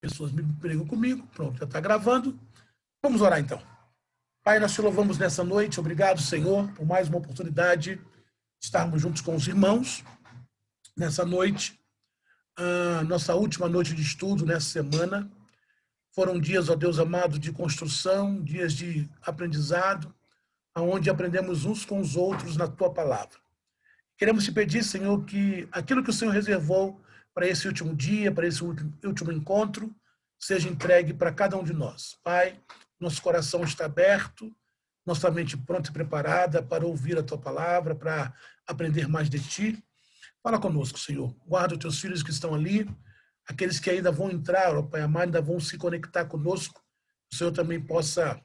Pessoas me brigam comigo. Pronto, já está gravando. Vamos orar então. Pai, nós te louvamos nessa noite. Obrigado, Senhor, por mais uma oportunidade de estarmos juntos com os irmãos nessa noite. Nossa última noite de estudo nessa semana. Foram dias, ó Deus amado, de construção, dias de aprendizado, onde aprendemos uns com os outros na tua palavra. Queremos te pedir, Senhor, que aquilo que o Senhor reservou para esse último dia, para esse último encontro, seja entregue para cada um de nós. Pai, nosso coração está aberto, nossa mente pronta e preparada para ouvir a tua palavra, para aprender mais de ti. Fala conosco, Senhor. Guarda os teus filhos que estão ali, aqueles que ainda vão entrar, ó Pai amado, ainda vão se conectar conosco. O Senhor também possa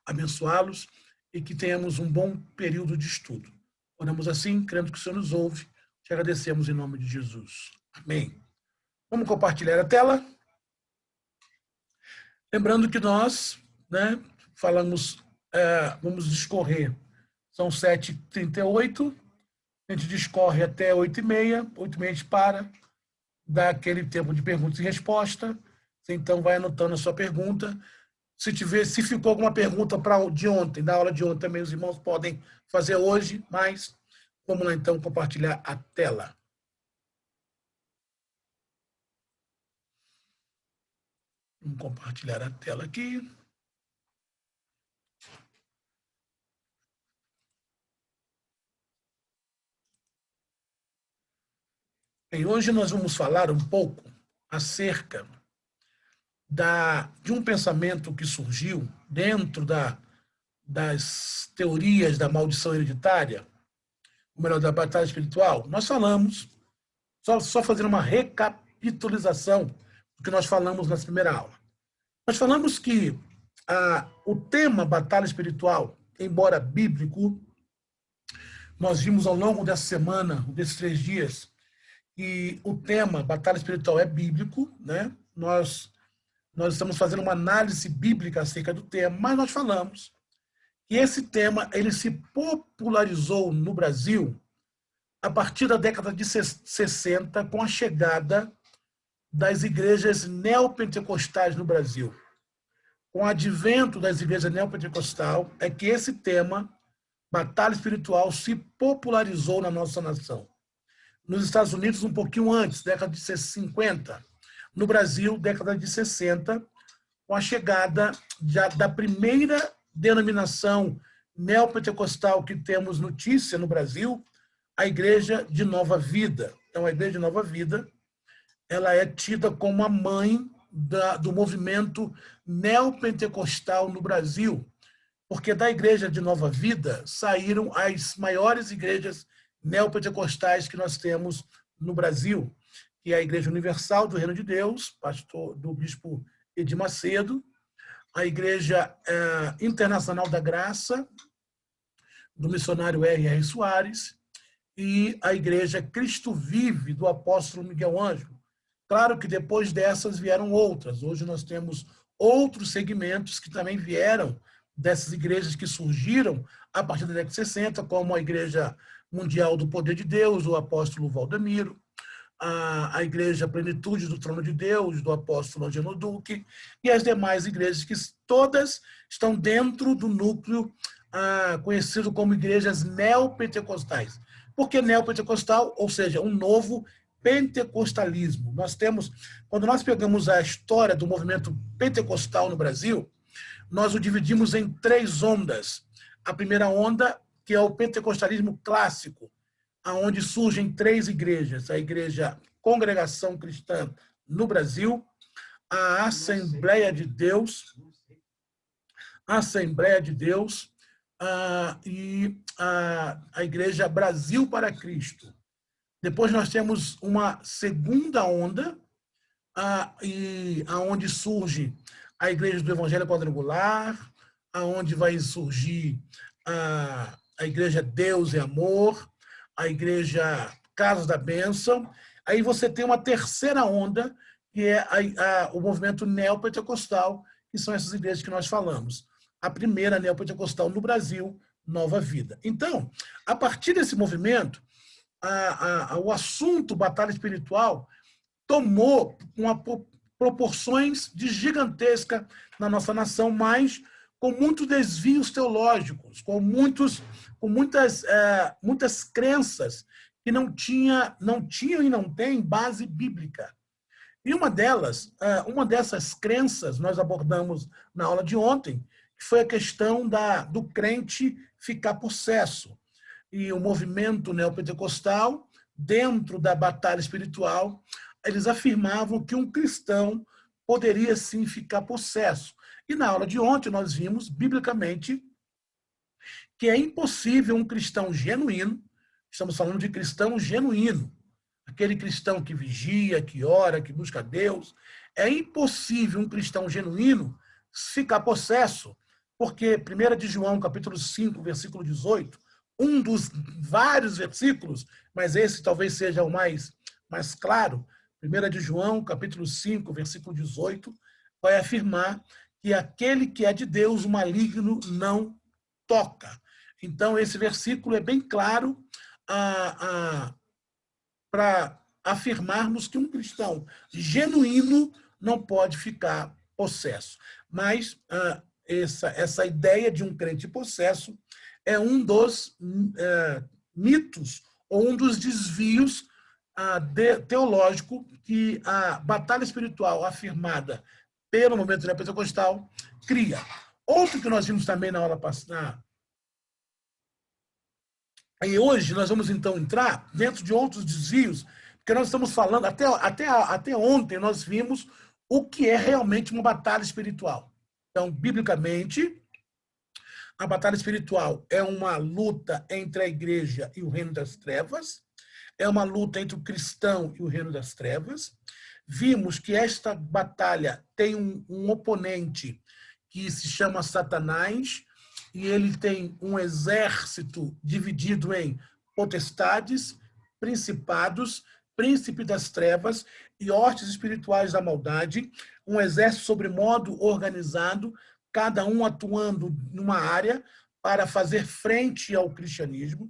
abençoá-los e que tenhamos um bom período de estudo. Oramos assim, crendo que o Senhor nos ouve. Te agradecemos em nome de Jesus. Amém. Vamos compartilhar a tela. Lembrando que nós, falamos, vamos discorrer. São 7h38. A gente discorre até 8h30. 8h30 a gente para, dá aquele tempo de perguntas e resposta. Você então vai anotando a sua pergunta. Se ficou alguma pergunta de ontem, da aula de ontem também, os irmãos podem fazer hoje, mas vamos lá então compartilhar a tela. Vamos compartilhar a tela aqui. Bem, hoje nós vamos falar um pouco acerca de um pensamento que surgiu dentro das teorias da maldição hereditária, ou melhor, da batalha espiritual. Nós falamos, só fazendo uma recapitulação do que nós falamos na primeira aula. Nós falamos que o tema batalha espiritual, embora bíblico, nós vimos ao longo dessa semana, desses 3 dias, que o tema batalha espiritual é bíblico, né? Nós estamos fazendo uma análise bíblica acerca do tema, mas nós falamos que esse tema ele se popularizou no Brasil a partir da década de 60, com a chegada das igrejas neopentecostais no Brasil. Com o advento das igrejas neopentecostais, é que esse tema, batalha espiritual, se popularizou na nossa nação. Nos Estados Unidos, um pouquinho antes, década de 50. No Brasil, década de 60, com a chegada da primeira denominação neopentecostal que temos notícia no Brasil, a Igreja de Nova Vida. Então, a Igreja de Nova Vida, ela é tida como a mãe do movimento neopentecostal no Brasil, porque da Igreja de Nova Vida saíram as maiores igrejas neopentecostais que nós temos no Brasil, que é a Igreja Universal do Reino de Deus, do bispo Edir Macedo, a Igreja Internacional da Graça, do missionário R.R. Soares, e a Igreja Cristo Vive, do apóstolo Miguel Ângelo. Claro que depois dessas vieram outras. Hoje nós temos outros segmentos que também vieram dessas igrejas que surgiram a partir da década de 60, como a Igreja Mundial do Poder de Deus, do apóstolo Valdemiro, a Igreja Plenitude do Trono de Deus, do apóstolo Angelo Duque, e as demais igrejas que todas estão dentro do núcleo conhecido como igrejas neopentecostais. Por que neopentecostal? Ou seja, um novo pentecostalismo. Quando nós pegamos a história do movimento pentecostal no Brasil, nós o dividimos em 3 ondas. A primeira onda, que é o pentecostalismo clássico, onde surgem 3 igrejas: a Igreja Congregação Cristã no Brasil, a Assembleia de Deus, e a Igreja Brasil para Cristo. Depois nós temos uma segunda onda, onde surge a Igreja do Evangelho Quadrangular, onde vai surgir a Igreja Deus e Amor, a Igreja Casa da Bênção. Aí você tem uma terceira onda, que é o movimento neopentecostal, que são essas igrejas que nós falamos. A primeira neopentecostal no Brasil, Nova Vida. Então, a partir desse movimento, o assunto batalha espiritual tomou uma proporções de gigantesca na nossa nação, mas com muitos desvios teológicos, com muitas crenças que não tinham e não têm base bíblica. E uma dessas crenças, nós abordamos na aula de ontem, que foi a questão do crente ficar possesso. E o movimento neopentecostal, dentro da batalha espiritual, eles afirmavam que um cristão poderia sim ficar possesso. E na aula de ontem nós vimos, biblicamente, que é impossível um cristão genuíno, estamos falando de cristão genuíno, aquele cristão que vigia, que ora, que busca Deus, é impossível um cristão genuíno ficar possesso, porque 1 de João, capítulo 5, versículo 18, um dos vários versículos, mas esse talvez seja o mais claro, 1 de João, capítulo 5, versículo 18, vai afirmar que aquele que é de Deus, o maligno não toca. Então, esse versículo é bem claro para afirmarmos que um cristão genuíno não pode ficar possesso. Mas essa ideia de um crente possesso é um dos mitos ou um dos desvios teológico que a batalha espiritual afirmada pelo movimento neopentecostal cria. Outro que nós vimos também na aula passada, e hoje nós vamos então entrar dentro de outros desvios, porque nós estamos falando, até ontem nós vimos o que é realmente uma batalha espiritual. Então, biblicamente, a batalha espiritual é uma luta entre a igreja e o reino das trevas, é uma luta entre o cristão e o reino das trevas. Vimos que esta batalha tem um oponente que se chama Satanás, e ele tem um exército dividido em potestades, principados, príncipe das trevas e hostes espirituais da maldade, um exército sobremodo organizado, cada um atuando numa área para fazer frente ao cristianismo.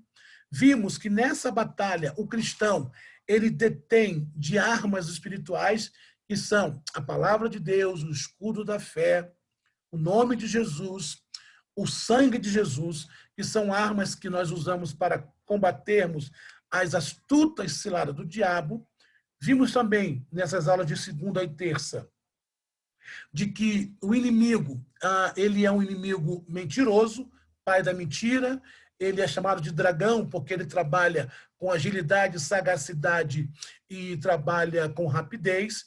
Vimos que nessa batalha o cristão ele detém de armas espirituais que são a palavra de Deus, o escudo da fé, o nome de Jesus, o sangue de Jesus, que são armas que nós usamos para combatermos as astutas ciladas do diabo. Vimos também, nessas aulas de segunda e terça, de que o inimigo, ele é um inimigo mentiroso, pai da mentira, ele é chamado de dragão porque ele trabalha com agilidade, sagacidade e trabalha com rapidez.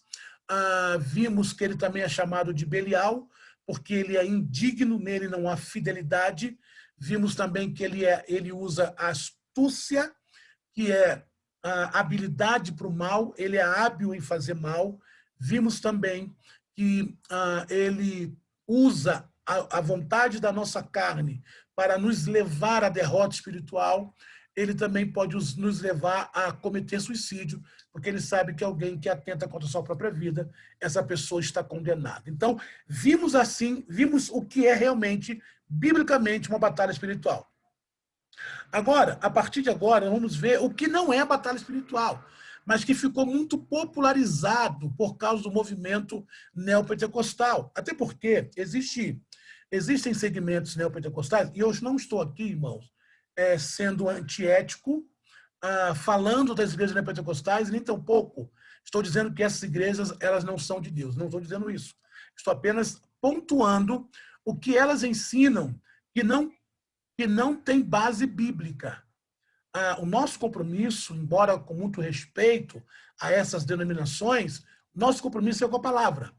Vimos que ele também é chamado de Belial, porque ele é indigno, nele não há fidelidade. Vimos também que ele usa a astúcia, que é a habilidade para o mal, ele é hábil em fazer mal. Vimos também que ele usa a vontade da nossa carne para nos levar à derrota espiritual. Ele também pode nos levar a cometer suicídio, porque ele sabe que alguém que atenta contra a sua própria vida, essa pessoa está condenada. Então, vimos o que é realmente, biblicamente, uma batalha espiritual. Agora, a partir de agora, vamos ver o que não é a batalha espiritual, mas que ficou muito popularizado por causa do movimento neopentecostal. Até porque existem segmentos neopentecostais, e eu não estou aqui, irmãos, sendo antiético, falando das igrejas neopentecostais, nem tampouco estou dizendo que essas igrejas elas não são de Deus. Não estou dizendo isso. Estou apenas pontuando o que elas ensinam que não tem base bíblica. O nosso compromisso, embora com muito respeito a essas denominações, nosso compromisso é com a palavra.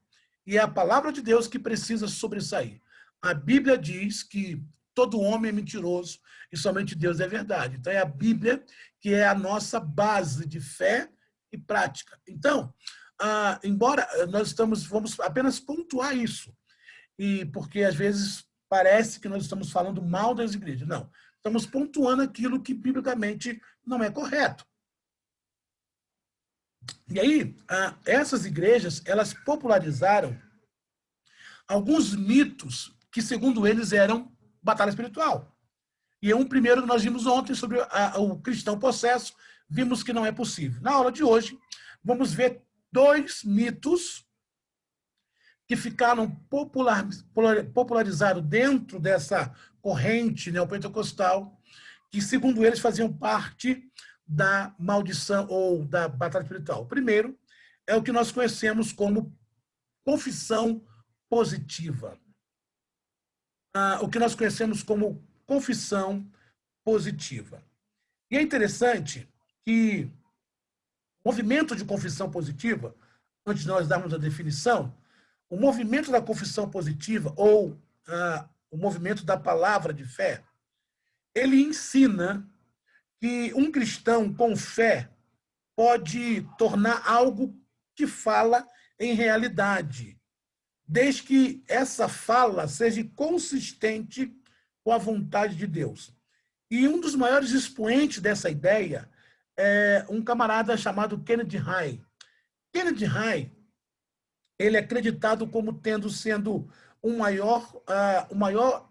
E é a palavra de Deus que precisa sobressair. A Bíblia diz que todo homem é mentiroso e somente Deus é verdade. Então, é a Bíblia que é a nossa base de fé e prática. Então, embora vamos apenas pontuar isso, e porque às vezes parece que nós estamos falando mal das igrejas. Não, estamos pontuando aquilo que biblicamente não é correto. E aí, essas igrejas, elas popularizaram alguns mitos que, segundo eles, eram batalha espiritual. E um primeiro que nós vimos ontem sobre o cristão possesso, vimos que não é possível. Na aula de hoje, vamos ver dois mitos que ficaram popularizados dentro dessa corrente neopentecostal, que, segundo eles, faziam parte da maldição ou da batalha espiritual. O primeiro é o que nós conhecemos como confissão positiva. O que nós conhecemos como confissão positiva. E é interessante que o movimento de confissão positiva, antes de nós darmos a definição, o movimento da confissão positiva, ou o movimento da palavra de fé, ele ensina que um cristão com fé pode tornar algo que fala em realidade, desde que essa fala seja consistente com a vontade de Deus. E um dos maiores expoentes dessa ideia é um camarada chamado Kenneth Hagin. Kenneth Hagin, ele é acreditado como sendo o maior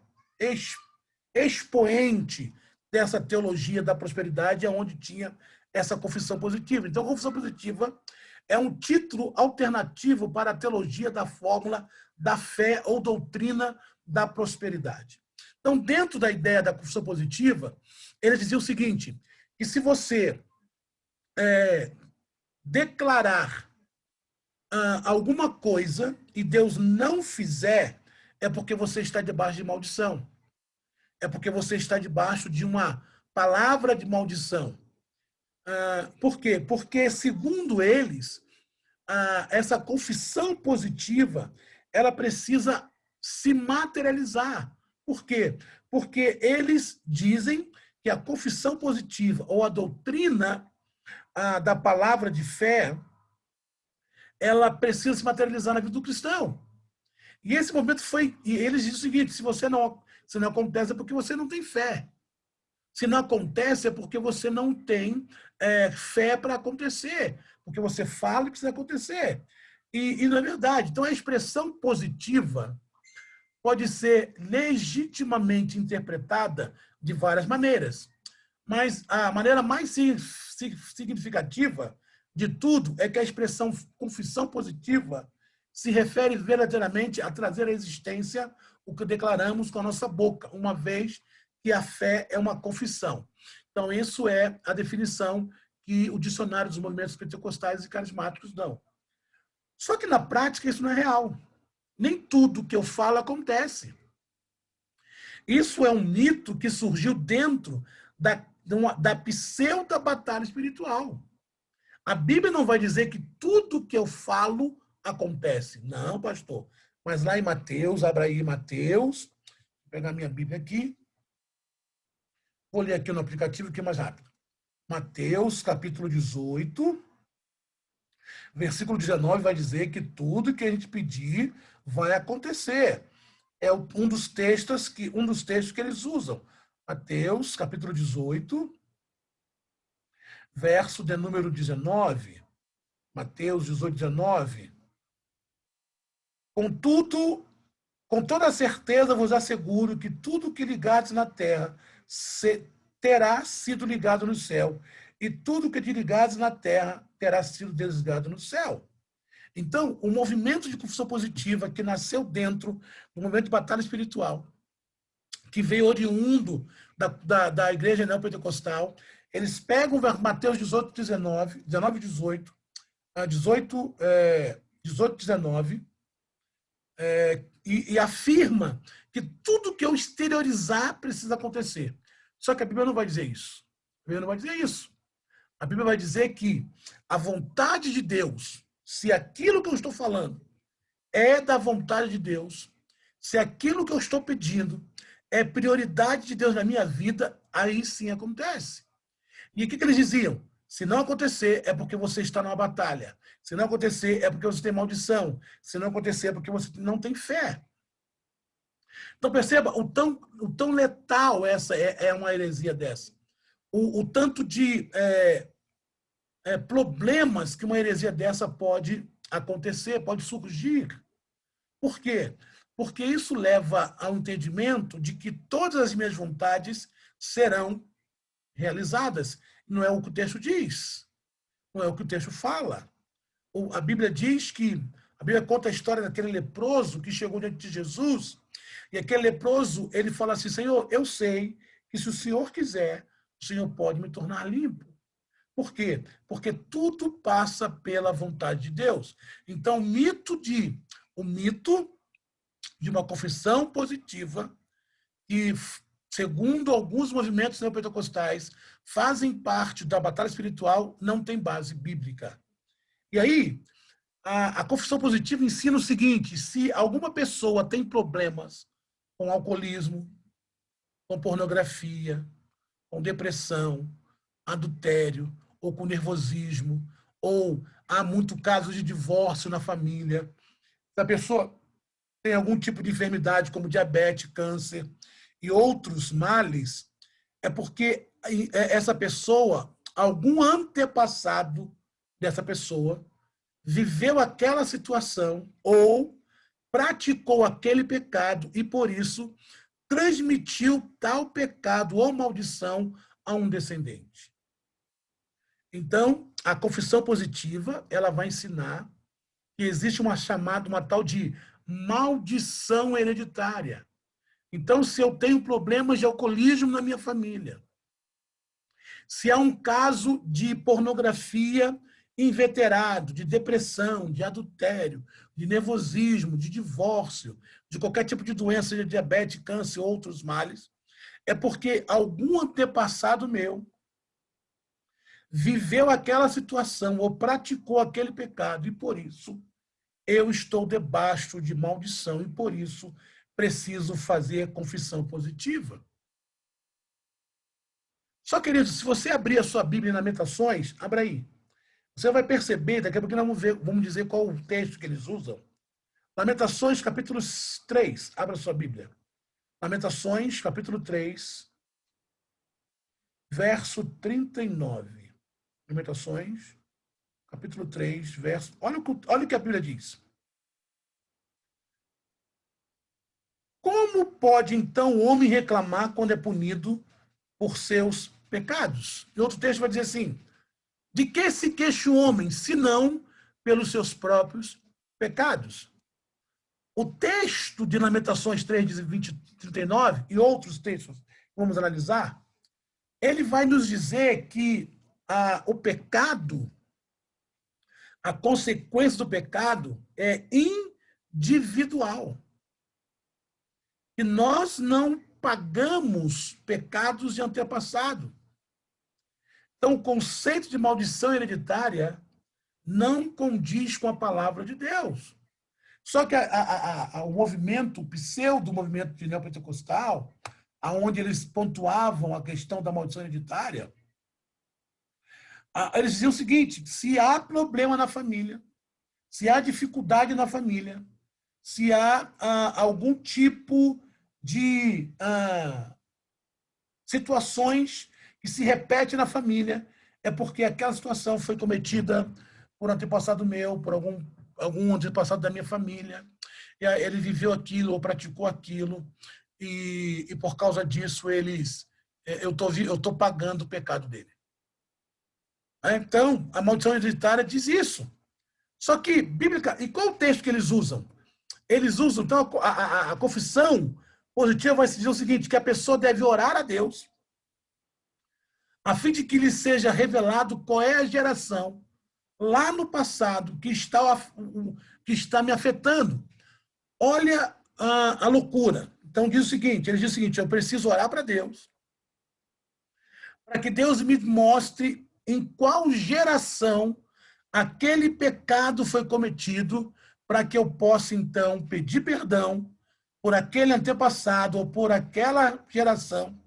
expoente dessa teologia da prosperidade, onde tinha essa confissão positiva. Então, a confissão positiva é um título alternativo para a teologia da fórmula da fé ou doutrina da prosperidade. Então, dentro da ideia da confissão positiva, ele dizia o seguinte, que se você declarar alguma coisa e Deus não fizer, é porque você está debaixo de maldição. É porque você está debaixo de uma palavra de maldição. Por quê? Porque, segundo eles, essa confissão positiva, ela precisa se materializar. Por quê? Porque eles dizem que a confissão positiva, ou a doutrina da palavra de fé, ela precisa se materializar na vida do cristão. E esse momento foi... E eles dizem o seguinte, se não acontece é porque você não tem fé. Se não acontece é porque você não tem fé para acontecer. Porque você fala que precisa acontecer. E não é verdade. Então, a expressão positiva pode ser legitimamente interpretada de várias maneiras. Mas a maneira mais significativa de tudo é que a expressão confissão positiva se refere verdadeiramente a trazer à existência o que declaramos com a nossa boca, uma vez que a fé é uma confissão. Então, isso é a definição que o dicionário dos movimentos pentecostais e carismáticos dão. Só que, na prática, isso não é real. Nem tudo que eu falo acontece. Isso é um mito que surgiu dentro da pseudo-batalha espiritual. A Bíblia não vai dizer que tudo que eu falo acontece. Não, pastor. Mas lá em Mateus, abra aí Mateus, vou pegar minha Bíblia aqui. Vou ler aqui no aplicativo, que é mais rápido. Mateus, capítulo 18, versículo 19, vai dizer que tudo que a gente pedir vai acontecer. É um dos textos que eles usam. Mateus, capítulo 18, verso de número 19. Mateus 18, 19. Contudo, com toda certeza vos asseguro que tudo que ligares na terra terá sido ligado no céu, e tudo que desligares na terra terá sido desligado no céu. Então, o movimento de confissão positiva que nasceu dentro do movimento de batalha espiritual, que veio oriundo da igreja neopentecostal, eles pegam Mateus 18, 19, 19, 18, 18, 19, e afirma que tudo que eu exteriorizar precisa acontecer. Só que a Bíblia não vai dizer isso. A Bíblia não vai dizer isso. A Bíblia vai dizer que a vontade de Deus, se aquilo que eu estou falando é da vontade de Deus, se aquilo que eu estou pedindo é prioridade de Deus na minha vida, aí sim acontece. E o que eles diziam? Se não acontecer, é porque você está numa batalha. Se não acontecer, é porque você tem maldição. Se não acontecer, é porque você não tem fé. Então, perceba o tão letal essa é uma heresia dessa. O tanto de problemas que uma heresia dessa pode acontecer, pode surgir. Por quê? Porque isso leva ao entendimento de que todas as minhas vontades serão realizadas. Não é o que o texto diz. Não é o que o texto fala. A Bíblia diz que A Bíblia conta a história daquele leproso que chegou diante de Jesus, e aquele leproso, ele fala assim, Senhor, eu sei que se o Senhor quiser, o Senhor pode me tornar limpo. Por quê? Porque tudo passa pela vontade de Deus. Então, o mito de uma confissão positiva, que, segundo alguns movimentos neopentecostais, fazem parte da batalha espiritual, não tem base bíblica. E aí, a confissão positiva ensina o seguinte, se alguma pessoa tem problemas com alcoolismo, com pornografia, com depressão, adultério, ou com nervosismo, ou há muito caso de divórcio na família, se a pessoa tem algum tipo de enfermidade, como diabetes, câncer e outros males, é porque essa pessoa, algum antepassado dessa pessoa, viveu aquela situação ou praticou aquele pecado e, por isso, transmitiu tal pecado ou maldição a um descendente. Então, a confissão positiva, ela vai ensinar que existe uma tal de maldição hereditária. Então, se eu tenho problemas de alcoolismo na minha família, se há um caso de pornografia inveterado, de depressão, de adultério, de nervosismo, de divórcio, de qualquer tipo de doença, de diabetes, câncer, outros males, é porque algum antepassado meu viveu aquela situação ou praticou aquele pecado, e por isso eu estou debaixo de maldição, e por isso preciso fazer confissão positiva. Só, querido, se você abrir a sua Bíblia em Lamentações, abra aí. Você vai perceber, daqui a pouco nós vamos dizer qual o texto que eles usam. Lamentações, capítulo 3. Abra a sua Bíblia. Lamentações, capítulo 3, verso 39. Lamentações, capítulo 3, verso... Olha o que a Bíblia diz. Como pode, então, o homem reclamar quando é punido por seus pecados? E outro texto vai dizer assim, de que se queixa o homem, senão pelos seus próprios pecados? O texto de Lamentações 3, 20, 39 e outros textos que vamos analisar, ele vai nos dizer que o pecado, a consequência do pecado é individual. E nós não pagamos pecados de antepassado. Então, o conceito de maldição hereditária não condiz com a palavra de Deus. Só que o movimento, o pseudo-movimento de neopentecostal, onde eles pontuavam a questão da maldição hereditária, eles diziam o seguinte, se há problema na família, se há dificuldade na família, se há algum tipo de situações que se repetem na família, é porque aquela situação foi cometida por um antepassado meu, por algum antepassado da minha família, e ele viveu aquilo ou praticou aquilo, e por causa disso eu estou pagando o pecado dele. Então, a maldição hereditária diz isso. Só que, bíblica, e qual o texto que eles usam? Eles usam, então, a confissão positiva vai dizer o seguinte, que a pessoa deve orar a Deus, a fim de que lhe seja revelado qual é a geração lá no passado que está me afetando. Olha a loucura. Então, diz o seguinte, ele diz o seguinte, eu preciso orar para Deus, para que Deus me mostre em qual geração aquele pecado foi cometido, para que eu possa, então, pedir perdão por aquele antepassado ou por aquela geração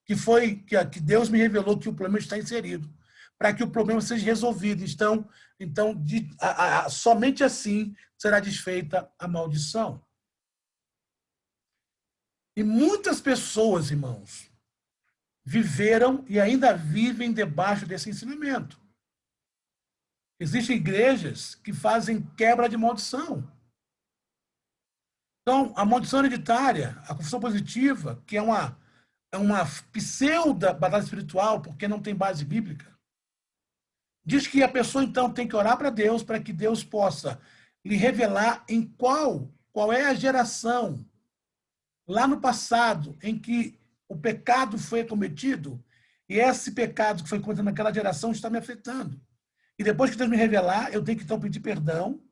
que Deus me revelou que o problema está inserido, para que o problema seja resolvido. Então somente assim será desfeita a maldição. E muitas pessoas, irmãos, viveram e ainda vivem debaixo desse ensinamento. Existem igrejas que fazem quebra de maldição. Então, a maldição hereditária, a confissão positiva, que é uma pseudo-batalha espiritual, porque não tem base bíblica, diz que a pessoa, então, tem que orar para Deus, para que Deus possa lhe revelar em qual é a geração, lá no passado, em que o pecado foi cometido, e esse pecado que foi cometido naquela geração está me afetando. E depois que Deus me revelar, eu tenho que então pedir perdão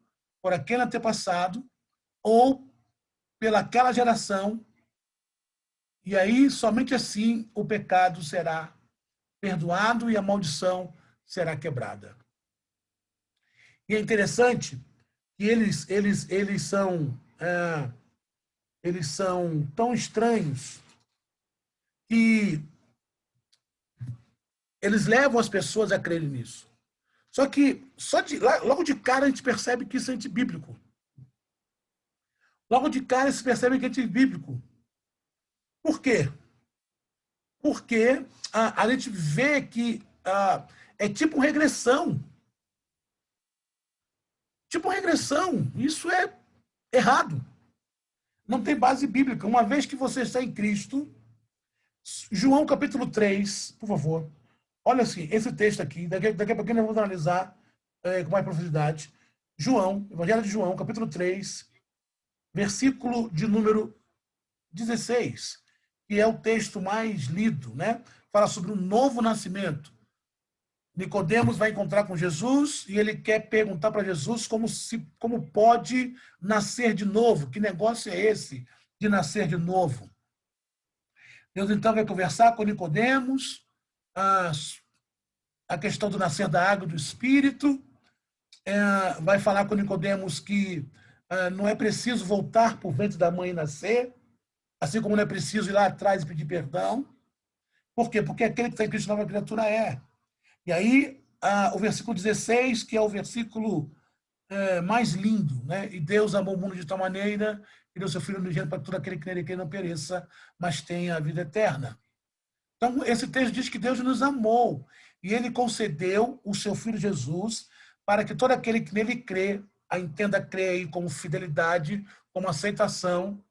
por aquele antepassado ou pelaquela geração, e aí somente assim o pecado será perdoado e a maldição será quebrada. E é interessante que eles são tão estranhos que eles levam as pessoas a crerem nisso. Só que logo de cara a gente percebe que isso é antibíblico. Logo de cara se percebe que é antibíblico. Por quê? Porque a gente vê que é tipo regressão. Tipo regressão. Isso é errado. Não tem base bíblica. Uma vez que você está em Cristo, João capítulo 3, por favor. Olha assim, esse texto aqui, daqui a pouquinho nós vamos analisar com mais profundidade. João, Evangelho de João, capítulo 3, versículo de número 16, que é o texto mais lido, né? Fala sobre o novo nascimento. Nicodemos vai encontrar com Jesus e ele quer perguntar para Jesus como pode nascer de novo. Que negócio é esse de nascer de novo? Deus então vai conversar com Nicodemos a questão do nascer da água e do Espírito, vai falar com Nicodemos que não é preciso voltar por ventre da mãe e nascer, assim como não é preciso ir lá atrás e pedir perdão. Por quê? Porque aquele que está em Cristo nova criatura é. E aí, o versículo 16, que é o versículo mais lindo, né? E Deus amou o mundo de tal maneira que deu seu Filho unigênito para todo aquele que nele crê não pereça, mas tenha a vida eterna. Então, esse texto diz que Deus nos amou e ele concedeu o seu Filho Jesus para que todo aquele que nele crê, entenda crer aí como fidelidade, como aceitação,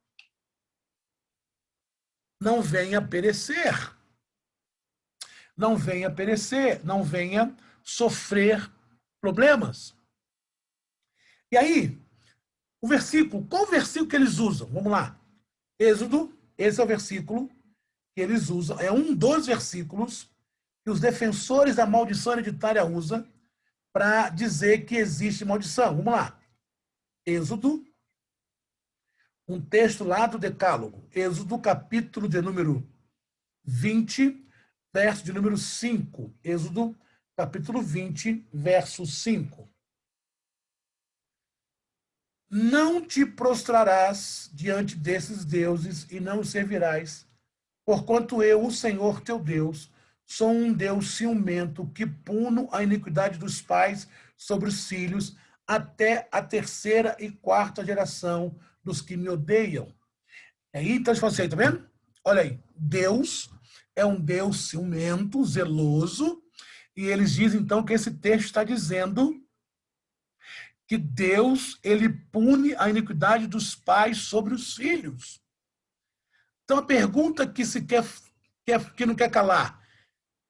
não venha perecer. Não venha perecer, não venha sofrer problemas. E aí, qual o versículo que eles usam? Vamos lá. Êxodo, esse é o versículo que eles usam, é um dos versículos que os defensores da maldição hereditária usam para dizer que existe maldição. Vamos lá. Êxodo, um texto lá do Decálogo. Êxodo, capítulo de número 20, verso de número 5. Êxodo, capítulo 20, verso 5. Não te prostrarás diante desses deuses e não os servirás, porquanto eu, o Senhor teu Deus, sou um Deus ciumento que puno a iniquidade dos pais sobre os filhos até a terceira e quarta geração dos que me odeiam. Aí, então, você fala assim, tá vendo? Olha aí, Deus é um Deus ciumento, zeloso, e eles dizem, então, que esse texto está dizendo que Deus, ele pune a iniquidade dos pais sobre os filhos. Então, a pergunta que se que não quer calar,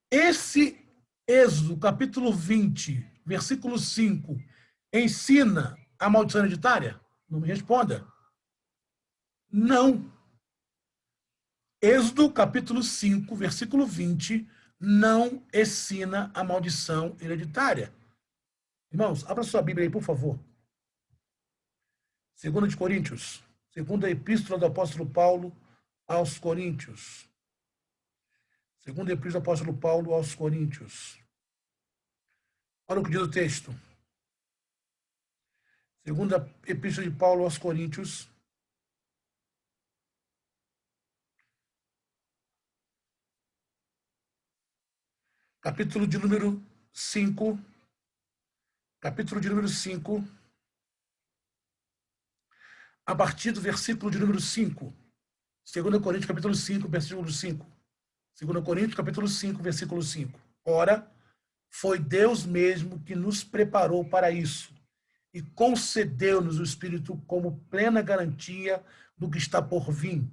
esse Êxodo, capítulo 20, versículo 5, ensina a maldição hereditária? Não me responda. Não. Êxodo, capítulo 5, versículo 20, não ensina a maldição hereditária. Irmãos, abra sua Bíblia aí, por favor. 2 de Coríntios, segunda epístola do apóstolo Paulo aos Coríntios. Segunda epístola do apóstolo Paulo aos Coríntios. Olha o que diz o texto. Segunda epístola de Paulo aos Coríntios. Capítulo de número 5. Capítulo de número 5. A partir do versículo de número 5. 2 Coríntios, capítulo 5, versículo 5. 2 Coríntios, capítulo 5, versículo 5. Ora, foi Deus mesmo que nos preparou para isso e concedeu-nos o Espírito como plena garantia do que está por vir.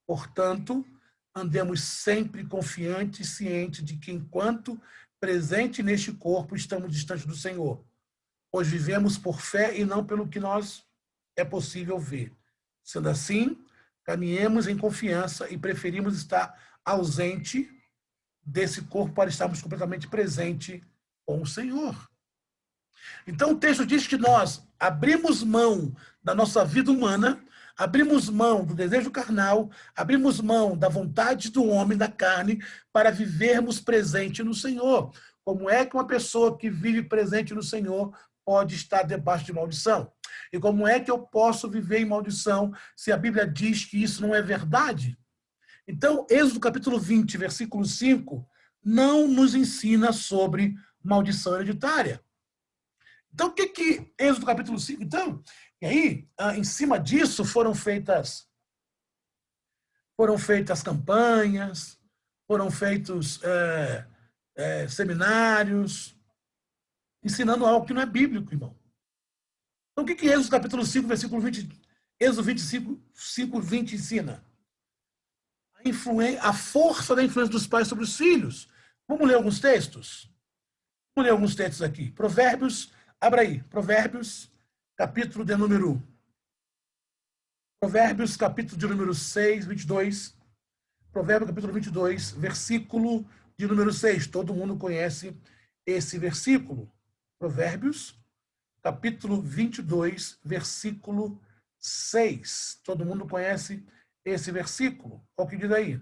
Portanto, andemos sempre confiantes e cientes de que, enquanto presente neste corpo, estamos distantes do Senhor. pois vivemos por fé e não pelo que nós é possível ver. Sendo assim, caminhemos em confiança e preferimos estar ausente desse corpo para estarmos completamente presente com o Senhor. Então o texto diz que nós abrimos mão da nossa vida humana, abrimos mão do desejo carnal, abrimos mão da vontade do homem, da carne, para vivermos presente no Senhor. Como é que uma pessoa que vive presente no Senhor pode estar debaixo de maldição? E como é que eu posso viver em maldição se a Bíblia diz que isso não é verdade? Então, Êxodo capítulo 20, versículo 5, não nos ensina sobre maldição hereditária. Então, o que Êxodo capítulo 5, então? E aí, em cima disso, foram feitas campanhas, foram feitos seminários, ensinando algo que não é bíblico, irmão. Então, o que Êxodo capítulo 5, versículo 20, Êxodo 25, 5, 20 ensina? A força da influência dos pais sobre os filhos. Vamos ler alguns textos? Vamos ler alguns textos aqui. Provérbios, abra aí. Provérbios, capítulo de número... Provérbios, capítulo de número 6, 22. Provérbios, capítulo 22, versículo de número 6. Todo mundo conhece esse versículo. Provérbios, capítulo 22, versículo 6. Todo mundo conhece esse versículo. Olha o que diz aí.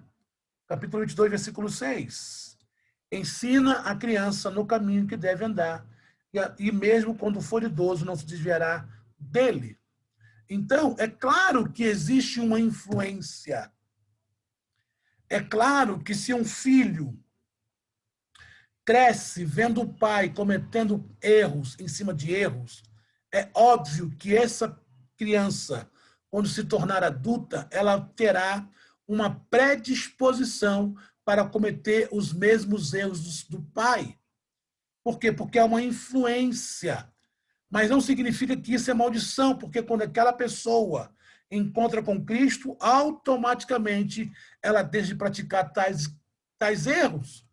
Capítulo 22, versículo 6. Ensina a criança no caminho que deve andar, e mesmo quando for idoso, não se desviará dele. Então, é claro que existe uma influência. É claro que se um filho cresce vendo o pai cometendo erros em cima de erros, é óbvio que essa criança, quando se tornar adulta, ela terá uma predisposição para cometer os mesmos erros do pai. Por quê? Porque é uma influência. Mas não significa que isso é maldição, porque quando aquela pessoa encontra com Cristo, automaticamente ela deixa de praticar tais erros.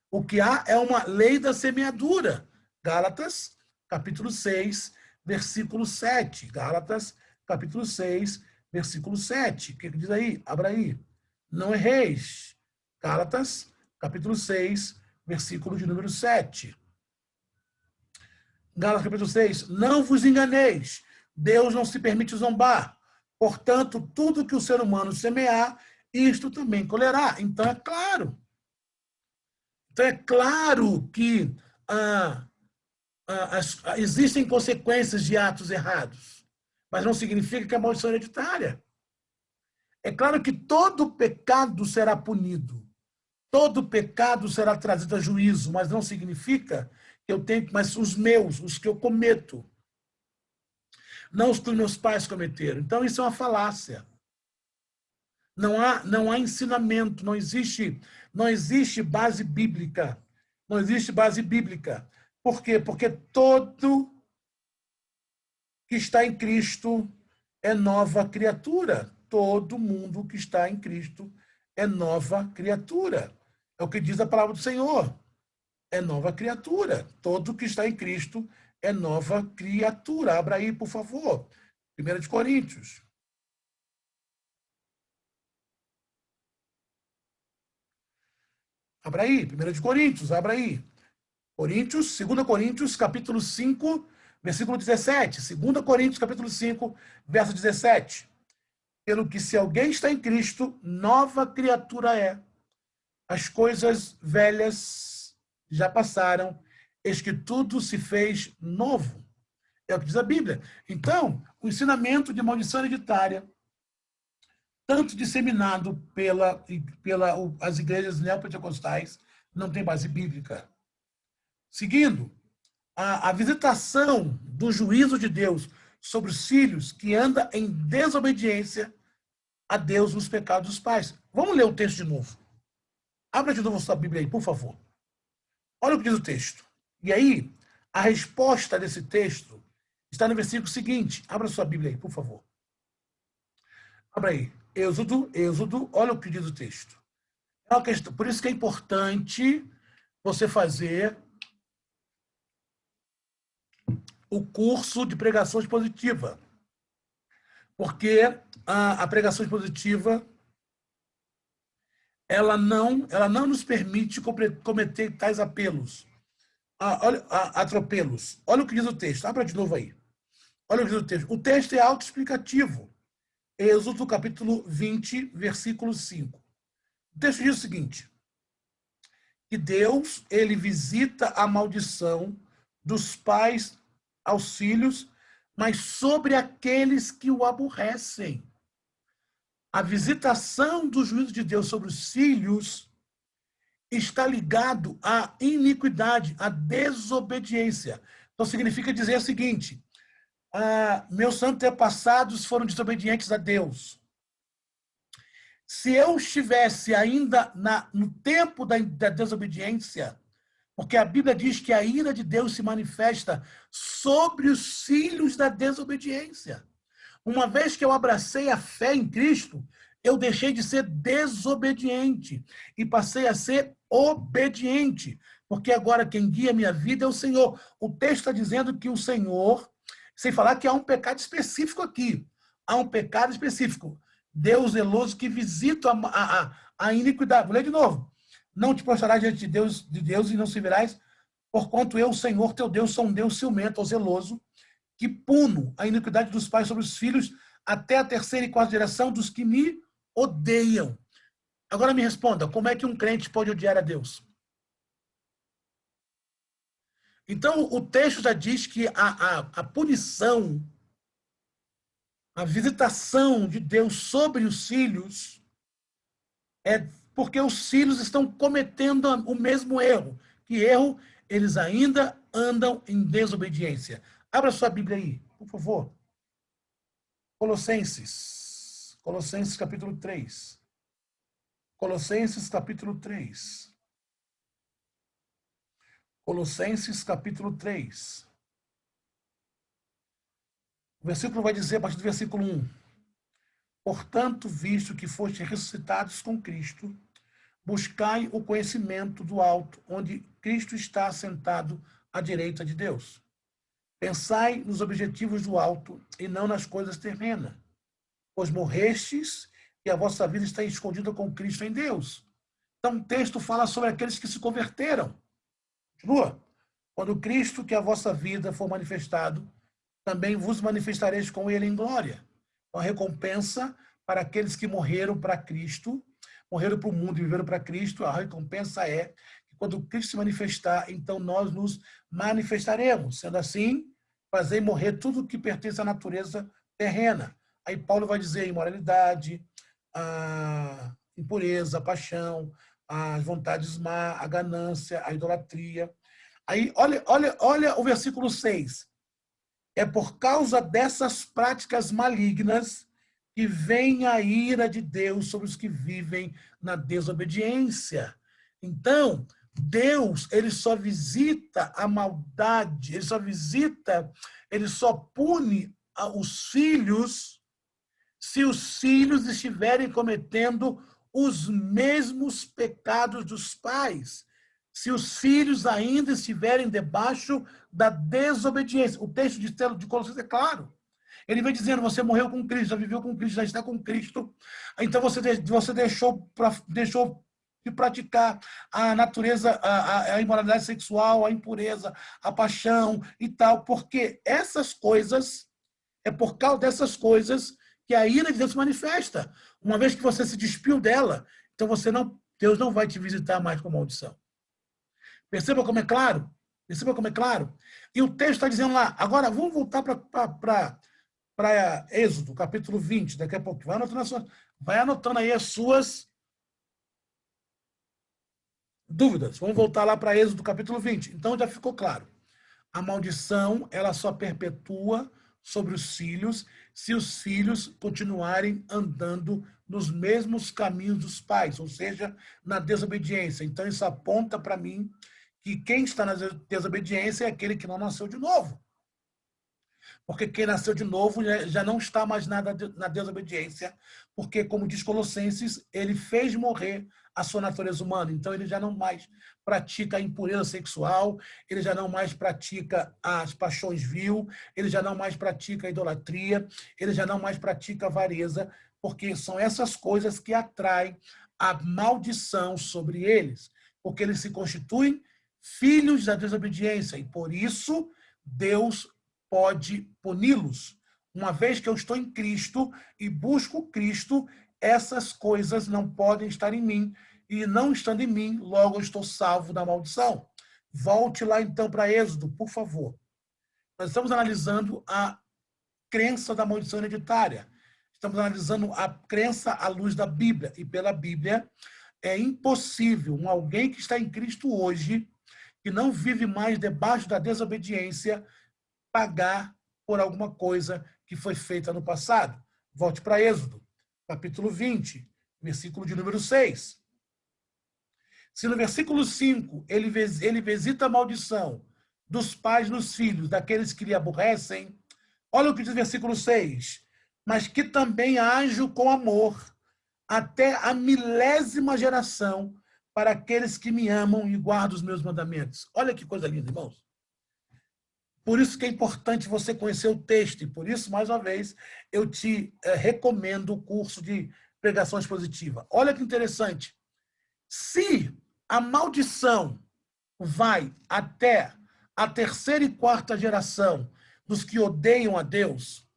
O que há é uma lei da semeadura. Gálatas, capítulo 6, versículo 7. Gálatas, capítulo 6, versículo 7. O que diz aí? Abra aí. Não erreis. Gálatas, capítulo 6, versículo de número 7. Gálatas, capítulo 6. Não vos enganeis. Deus não se permite zombar. Portanto, tudo que o ser humano semear, isto também colherá. Então, é claro. Então, é claro que existem consequências de atos errados, mas não significa que a maldição é hereditária. É claro que todo pecado será punido, todo pecado será trazido a juízo, mas não significa que eu tenho, mas os meus, os que eu cometo, não os que meus pais cometeram. Então, isso é uma falácia. Não há ensinamento, não existe base bíblica. Não existe base bíblica. Por quê? Porque todo que está em Cristo é nova criatura. Todo mundo que está em Cristo é nova criatura. É o que diz a palavra do Senhor. É nova criatura. Todo que está em Cristo é nova criatura. Abra aí, por favor. 1 Coríntios. Abra aí, 1 Coríntios, abra aí. 2 Coríntios, capítulo 5, versículo 17. 2 Coríntios, capítulo 5, verso 17. Pelo que se alguém está em Cristo, nova criatura é. As coisas velhas já passaram, eis que tudo se fez novo. É o que diz a Bíblia. Então, o ensinamento de maldição hereditária, tanto disseminado pelas igrejas neopentecostais, não tem base bíblica. Seguindo, a visitação do juízo de Deus sobre os filhos que anda em desobediência a Deus nos pecados dos pais. Vamos ler o texto de novo. Abra de novo a sua Bíblia aí, por favor. Olha o que diz o texto. E aí, a resposta desse texto está no versículo seguinte. Abra sua Bíblia aí, por favor. Abra aí. Êxodo, olha o que diz o texto. É uma questão, por isso que é importante você fazer o curso de pregação expositiva. Porque a pregação expositiva ela não nos permite cometer tais apelos, atropelos. Olha o que diz o texto. Abra de novo aí. Olha o que diz o texto. O texto é autoexplicativo. Êxodo, capítulo 20, versículo 5. O texto diz o seguinte, que Deus, ele visita a maldição dos pais aos filhos, mas sobre aqueles que o aborrecem. A visitação do juízo de Deus sobre os filhos está ligado à iniquidade, à desobediência. Então, significa dizer o seguinte, meus antepassados foram desobedientes a Deus. Se eu estivesse ainda no tempo da desobediência, porque a Bíblia diz que a ira de Deus se manifesta sobre os filhos da desobediência. Uma vez que eu abracei a fé em Cristo, eu deixei de ser desobediente e passei a ser obediente, porque agora quem guia minha vida é o Senhor. O texto está dizendo que o Senhor, sem falar que há um pecado específico aqui, há um pecado específico. Deus zeloso que visita a iniquidade. Vou ler de novo. Não te prostrarás diante de Deus e não se verás, porquanto eu, o Senhor teu Deus, sou um Deus ciumento ou zeloso, que puno a iniquidade dos pais sobre os filhos até a terceira e quarta geração dos que me odeiam. Agora me responda, como é que um crente pode odiar a Deus? Então, o texto já diz que a punição, a visitação de Deus sobre os filhos é porque os filhos estão cometendo o mesmo erro. Que erro? Eles ainda andam em desobediência. Abra sua Bíblia aí, por favor. Colossenses capítulo 3. Colossenses capítulo 3. Colossenses capítulo 3. O versículo vai dizer, a partir do versículo 1, portanto, visto que foste ressuscitados com Cristo, buscai o conhecimento do alto, onde Cristo está assentado à direita de Deus. Pensai nos objetivos do alto e não nas coisas terrenas, pois morrestes e a vossa vida está escondida com Cristo em Deus. Então, o texto fala sobre aqueles que se converteram. Continua. Quando Cristo, que a vossa vida for manifestado, também vos manifestareis com ele em glória. Uma recompensa para aqueles que morreram para Cristo, morreram para o mundo e viveram para Cristo. A recompensa é que quando Cristo se manifestar, então nós nos manifestaremos. Sendo assim, fazei morrer tudo que pertence à natureza terrena. Aí Paulo vai dizer imoralidade, a impureza, a paixão, as vontades má, a ganância, a idolatria. Aí, olha o versículo 6. É por causa dessas práticas malignas que vem a ira de Deus sobre os que vivem na desobediência. Então, Deus, ele só visita a maldade, ele só pune os filhos se os filhos estiverem cometendo os mesmos pecados dos pais, se os filhos ainda estiverem debaixo da desobediência. O texto de Colossenses é claro. Ele vem dizendo, você morreu com Cristo, já viveu com Cristo, já está com Cristo. Então você deixou de praticar a natureza, a imoralidade sexual, a impureza, a paixão e tal, porque essas coisas, é por causa dessas coisas que a ira de Deus se manifesta. Uma vez que você se despiu dela, então Deus não vai te visitar mais com maldição. Perceba como é claro? Perceba como é claro? E o texto está dizendo lá, agora vamos voltar para Êxodo, capítulo 20, daqui a pouco. Vai anotando aí as suas dúvidas. Vamos voltar lá para Êxodo, capítulo 20. Então já ficou claro. A maldição, ela só perpetua sobre os filhos se os filhos continuarem andando nos mesmos caminhos dos pais, ou seja, na desobediência. Então isso aponta para mim que quem está na desobediência é aquele que não nasceu de novo. Porque quem nasceu de novo já não está mais na desobediência, porque, como diz Colossenses, ele fez morrer a sua natureza humana. Então, ele já não mais pratica a impureza sexual, ele já não mais pratica as paixões vil, ele já não mais pratica a idolatria, ele já não mais pratica a avareza, porque são essas coisas que atraem a maldição sobre eles, porque eles se constituem filhos da desobediência, e por isso Deus pode puni-los. Uma vez que eu estou em Cristo e busco Cristo, essas coisas não podem estar em mim, e não estando em mim, logo eu estou salvo da maldição. Volte lá então para Êxodo, por favor. Nós estamos analisando a crença da maldição hereditária. Estamos analisando a crença à luz da Bíblia, e pela Bíblia é impossível alguém que está em Cristo hoje, que não vive mais debaixo da desobediência, pagar por alguma coisa que foi feita no passado. Volte para Êxodo, capítulo 20, versículo de número 6. Se no versículo 5 ele visita a maldição dos pais nos filhos, daqueles que lhe aborrecem, olha o que diz o versículo 6. Mas que também ajo com amor até a 1000ª geração para aqueles que me amam e guardam os meus mandamentos. Olha que coisa linda, irmãos. Por isso que é importante você conhecer o texto, e por isso, mais uma vez, eu te recomendo o curso de pregação expositiva. Olha que interessante. Se a maldição vai até a 3ª e 4ª geração dos que odeiam a Deus,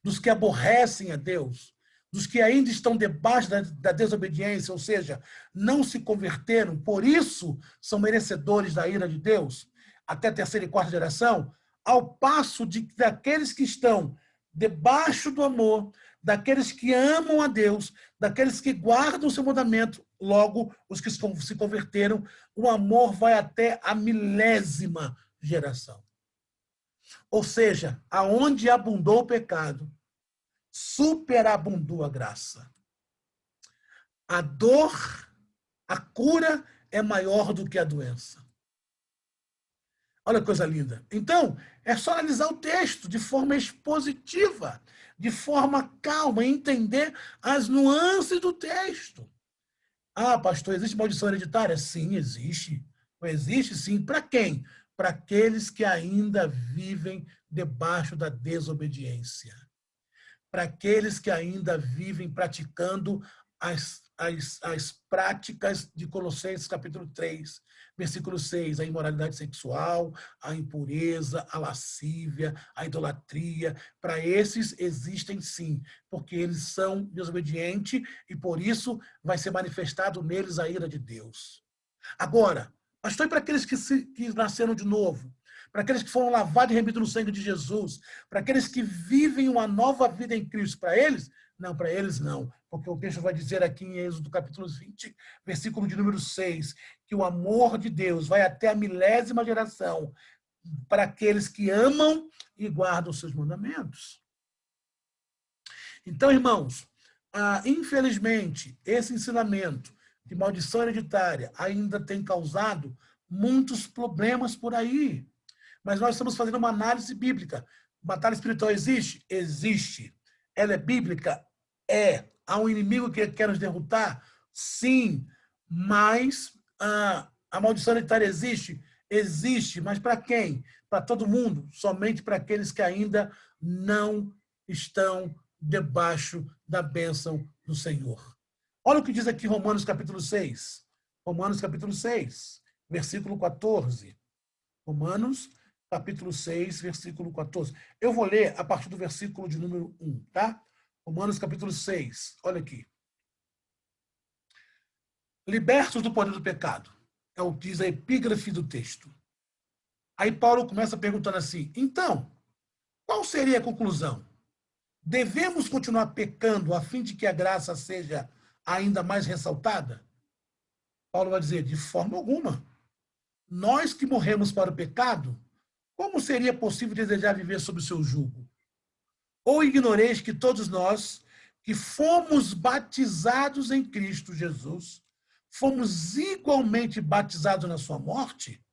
dos que aborrecem a Deus, dos que ainda estão debaixo da desobediência, ou seja, não se converteram, por isso são merecedores da ira de Deus, até a 3ª e 4ª geração, ao passo daqueles que estão debaixo do amor, daqueles que amam a Deus, daqueles que guardam o seu mandamento, logo os que se converteram, o amor vai até a 1000ª geração. Ou seja, aonde abundou o pecado, superabundou a graça. A dor, a cura é maior do que a doença. Olha que coisa linda. Então, é só analisar o texto de forma expositiva, de forma calma, entender as nuances do texto. Ah, pastor, existe maldição hereditária? Sim, existe. Existe sim. Para quem? Para aqueles que ainda vivem debaixo da desobediência. Para aqueles que ainda vivem praticando as práticas de Colossenses capítulo 3, versículo 6, a imoralidade sexual, a impureza, a lascívia, a idolatria. Para esses existem sim, porque eles são desobedientes e por isso vai ser manifestado neles a ira de Deus. Agora, pastor, e para aqueles que nasceram de novo? Para aqueles que foram lavados e remidos no sangue de Jesus? Para aqueles que vivem uma nova vida em Cristo? Para eles? Não, para eles não. Porque o texto vai dizer aqui em Êxodo capítulo 20, versículo de número 6, que o amor de Deus vai até a 1000ª geração para aqueles que amam e guardam os seus mandamentos. Então, irmãos, infelizmente, esse ensinamento de maldição hereditária ainda tem causado muitos problemas por aí. Mas nós estamos fazendo uma análise bíblica. Batalha espiritual existe? Existe. Ela é bíblica? É. Há um inimigo que quer nos derrotar? Sim. Mas a maldição hereditária existe? Existe. Mas para quem? Para todo mundo? Somente para aqueles que ainda não estão debaixo da bênção do Senhor. Olha o que diz aqui Romanos capítulo 6. Romanos capítulo 6, versículo 14. Romanos capítulo 6, versículo 14. Eu vou ler a partir do versículo de número 1, tá? Romanos capítulo 6, olha aqui. Libertos do poder do pecado. É o que diz a epígrafe do texto. Aí Paulo começa perguntando assim, então, qual seria a conclusão? Devemos continuar pecando a fim de que a graça seja ainda mais ressaltada? Paulo vai dizer, de forma alguma. Nós que morremos para o pecado, como seria possível desejar viver sob o seu jugo? Ou ignoreis que todos nós, que fomos batizados em Cristo Jesus, fomos igualmente batizados na sua morte?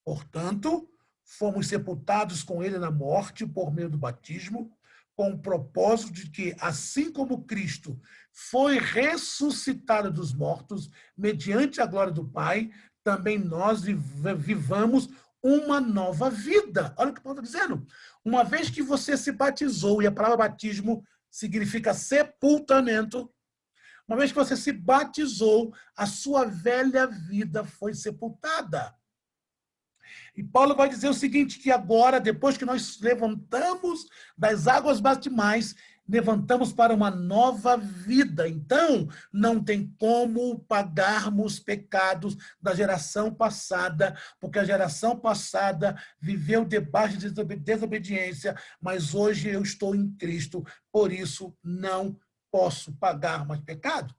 Portanto, fomos sepultados com ele na morte por meio do batismo, com o propósito de que, assim como Cristo foi ressuscitado dos mortos, mediante a glória do Pai, também nós vivamos uma nova vida. Olha o que Paulo está dizendo. Uma vez que você se batizou, e a palavra batismo significa sepultamento, uma vez que você se batizou, a sua velha vida foi sepultada. E Paulo vai dizer o seguinte, que agora, depois que nós levantamos das águas batismais, levantamos para uma nova vida. Então, não tem como pagarmos pecados da geração passada, porque a geração passada viveu debaixo de desobediência, mas hoje eu estou em Cristo, por isso não posso pagar mais pecado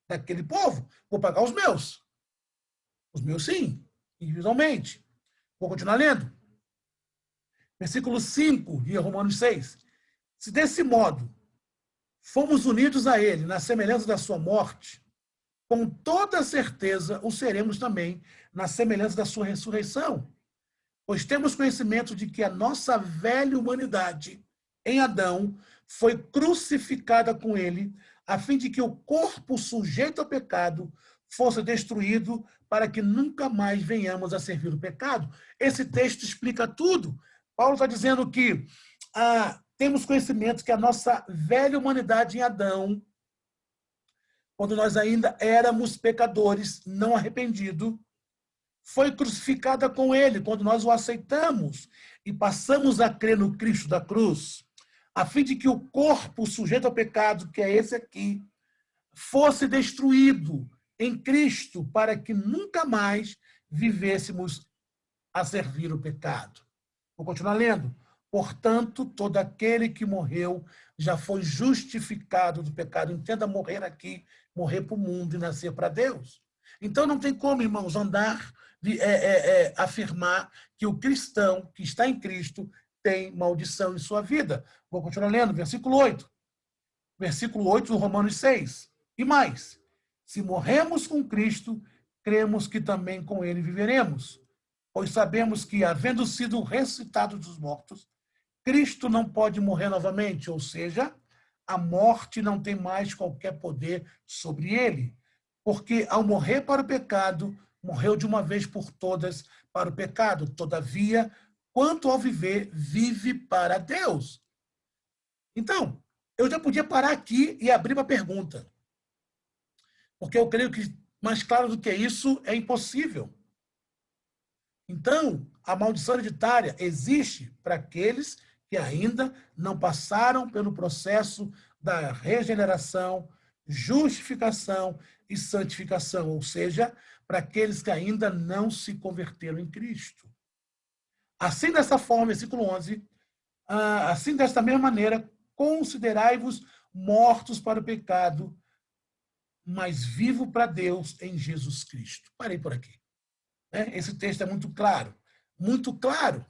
daquele povo. Vou pagar os meus. Os meus, sim, individualmente. Vou continuar lendo. Versículo 5 de Romanos 6. Se desse modo fomos unidos a ele na semelhança da sua morte, com toda certeza o seremos também na semelhança da sua ressurreição. Pois temos conhecimento de que a nossa velha humanidade, em Adão, foi crucificada com ele, a fim de que o corpo sujeito ao pecado fosse destruído para que nunca mais venhamos a servir o pecado. Esse texto explica tudo. Paulo está dizendo que temos conhecimento que a nossa velha humanidade em Adão, quando nós ainda éramos pecadores, não arrependidos, foi crucificada com ele, quando nós o aceitamos e passamos a crer no Cristo da cruz, a fim de que o corpo sujeito ao pecado, que é esse aqui, fosse destruído em Cristo, para que nunca mais vivêssemos a servir o pecado. Vou continuar lendo. Portanto, todo aquele que morreu já foi justificado do pecado. Entenda morrer aqui, morrer para o mundo e nascer para Deus. Então, não tem como, irmãos, afirmar que o cristão que está em Cristo tem maldição em sua vida. Vou continuar lendo, versículo 8. Versículo 8 do Romanos 6. E mais, se morremos com Cristo, cremos que também com ele viveremos. Pois sabemos que, havendo sido ressuscitado dos mortos, Cristo não pode morrer novamente, ou seja, a morte não tem mais qualquer poder sobre ele. Porque, ao morrer para o pecado, morreu de uma vez por todas para o pecado. Todavia, quanto ao viver, vive para Deus. Então, eu já podia parar aqui e abrir uma pergunta. Porque eu creio que mais claro do que isso é impossível. Então, a maldição hereditária existe para aqueles que ainda não passaram pelo processo da regeneração, justificação e santificação, ou seja, para aqueles que ainda não se converteram em Cristo. Assim, dessa forma, versículo 11, assim, desta mesma maneira, considerai-vos mortos para o pecado, mas vivo para Deus em Jesus Cristo. Parei por aqui. Esse texto é muito claro. Muito claro.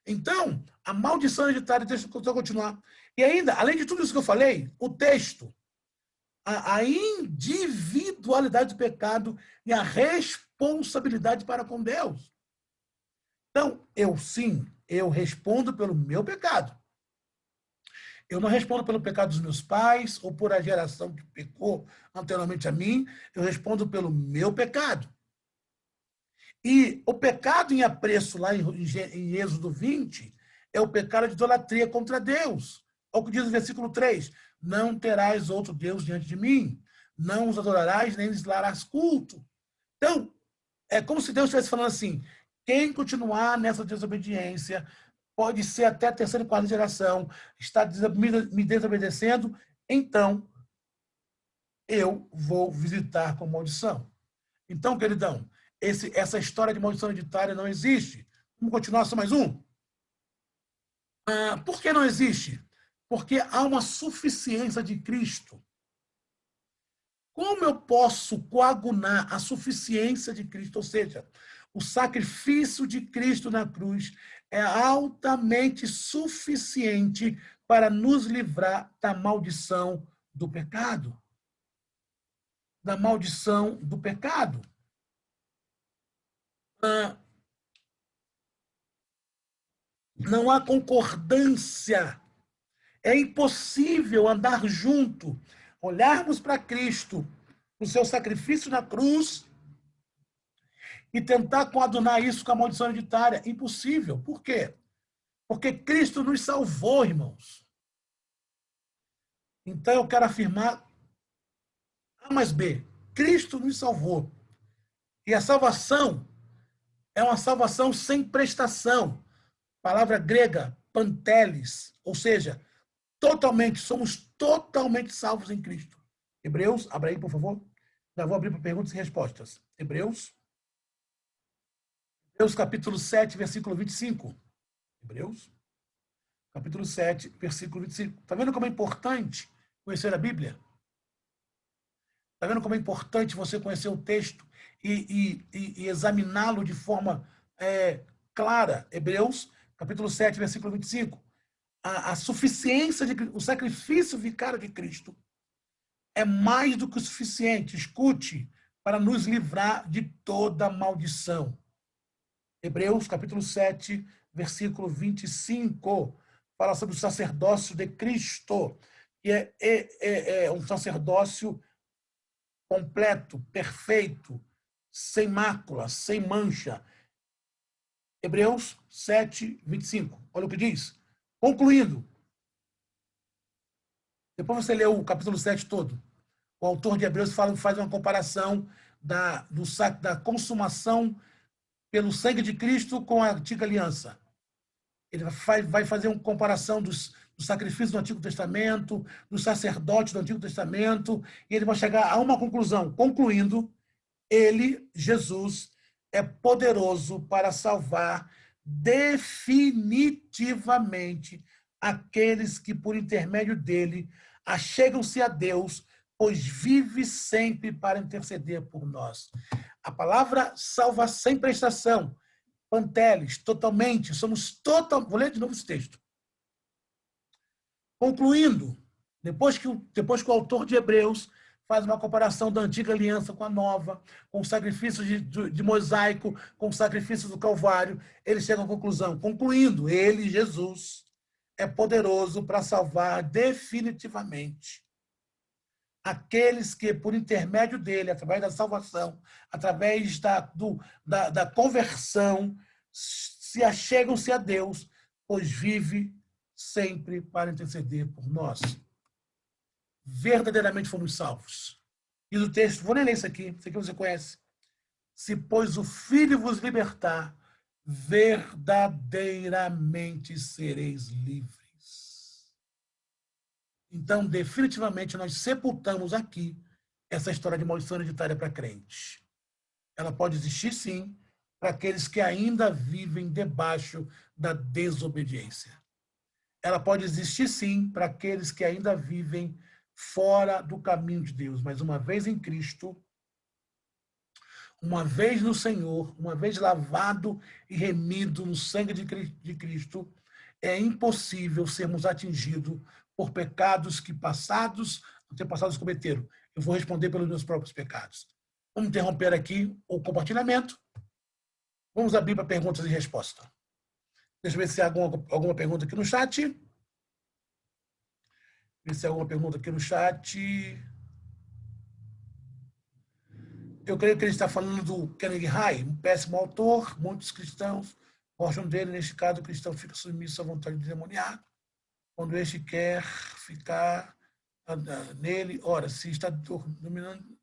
Então, a maldição hereditária, deixa eu continuar. E ainda, além de tudo isso que eu falei, o texto, a individualidade do pecado e a responsabilidade para com Deus. Então, eu respondo pelo meu pecado. Eu não respondo pelo pecado dos meus pais ou por a geração que pecou anteriormente a mim, eu respondo pelo meu pecado. E o pecado em apreço, lá em Êxodo 20, é o pecado de idolatria contra Deus. Olha o que diz o versículo 3. Não terás outro Deus diante de mim, não os adorarás, nem lhes darás culto. Então, é como se Deus estivesse falando assim, quem continuar nessa desobediência, pode ser até a terceira e quarta geração, está me desobedecendo, então eu vou visitar com maldição. Então, queridão, essa história de maldição hereditária não existe. Vamos continuar, só mais um? Por que não existe? Porque há uma suficiência de Cristo. Como eu posso coagunar a suficiência de Cristo? Ou seja, o sacrifício de Cristo na cruz é altamente suficiente para nos livrar da maldição do pecado. Da maldição do pecado. Não há concordância. É impossível andar junto, olharmos para Cristo, o seu sacrifício na cruz, e tentar coadunar isso com a maldição hereditária. Impossível. Por quê? Porque Cristo nos salvou, irmãos. Então eu quero afirmar A mais B. Cristo nos salvou. E a salvação é uma salvação sem prestação. Palavra grega, pantelis, ou seja, somos totalmente salvos em Cristo. Hebreus, abra aí, por favor. Já vou abrir para perguntas e respostas. Hebreus capítulo 7, versículo 25. Hebreus, capítulo 7, versículo 25. Está vendo como é importante conhecer a Bíblia? Está vendo como é importante você conhecer o texto e examiná-lo de forma clara? Hebreus, capítulo 7, versículo 25. A suficiência, o sacrifício vicário de Cristo é mais do que o suficiente, escute, para nos livrar de toda maldição. Hebreus, capítulo 7, versículo 25, fala sobre o sacerdócio de Cristo, que é um sacerdócio completo, perfeito, sem mácula, sem mancha. Hebreus 7, 25. Olha o que diz. Concluindo, depois você lê o capítulo 7 todo. O autor de Hebreus faz uma comparação da consumação pelo sangue de Cristo com a antiga aliança. Ele vai fazer uma comparação dos sacrifícios do Antigo Testamento, dos sacerdotes do Antigo Testamento, e ele vai chegar a uma conclusão. Concluindo, ele, Jesus, é poderoso para salvar definitivamente aqueles que, por intermédio dele, achegam-se a Deus, pois vive sempre para interceder por nós. A palavra salva sem prestação, pantelis, totalmente, Vou ler de novo esse texto. Concluindo, depois que o autor de Hebreus faz uma comparação da antiga aliança com a nova, com o sacrifício de mosaico, com o sacrifício do Calvário, ele chega à conclusão. Concluindo, ele, Jesus, é poderoso para salvar definitivamente aqueles que, por intermédio dele, através da salvação, através da conversão, se achegam-se a Deus, pois vive sempre para interceder por nós. Verdadeiramente fomos salvos. E do texto, vou nem ler isso aqui você conhece. Se, pois, o Filho vos libertar, verdadeiramente sereis livres. Então, definitivamente, nós sepultamos aqui essa história de maldição hereditária para crentes. Ela pode existir, sim, para aqueles que ainda vivem debaixo da desobediência. Ela pode existir, sim, para aqueles que ainda vivem fora do caminho de Deus. Mas uma vez em Cristo, uma vez no Senhor, uma vez lavado e remido no sangue de Cristo, é impossível sermos atingidos por pecados que antepassados cometeram. Eu vou responder pelos meus próprios pecados. Vamos interromper aqui o compartilhamento. Vamos abrir para perguntas e respostas. Deixa eu ver se há alguma pergunta aqui no chat. Ver se há alguma pergunta aqui no chat. Eu creio que ele está falando do Kenneth High, um péssimo autor. Muitos cristãos gostam dele. Neste caso, o cristão fica submisso à vontade do demoniado. Quando este quer ficar nele, ora, se está dominando.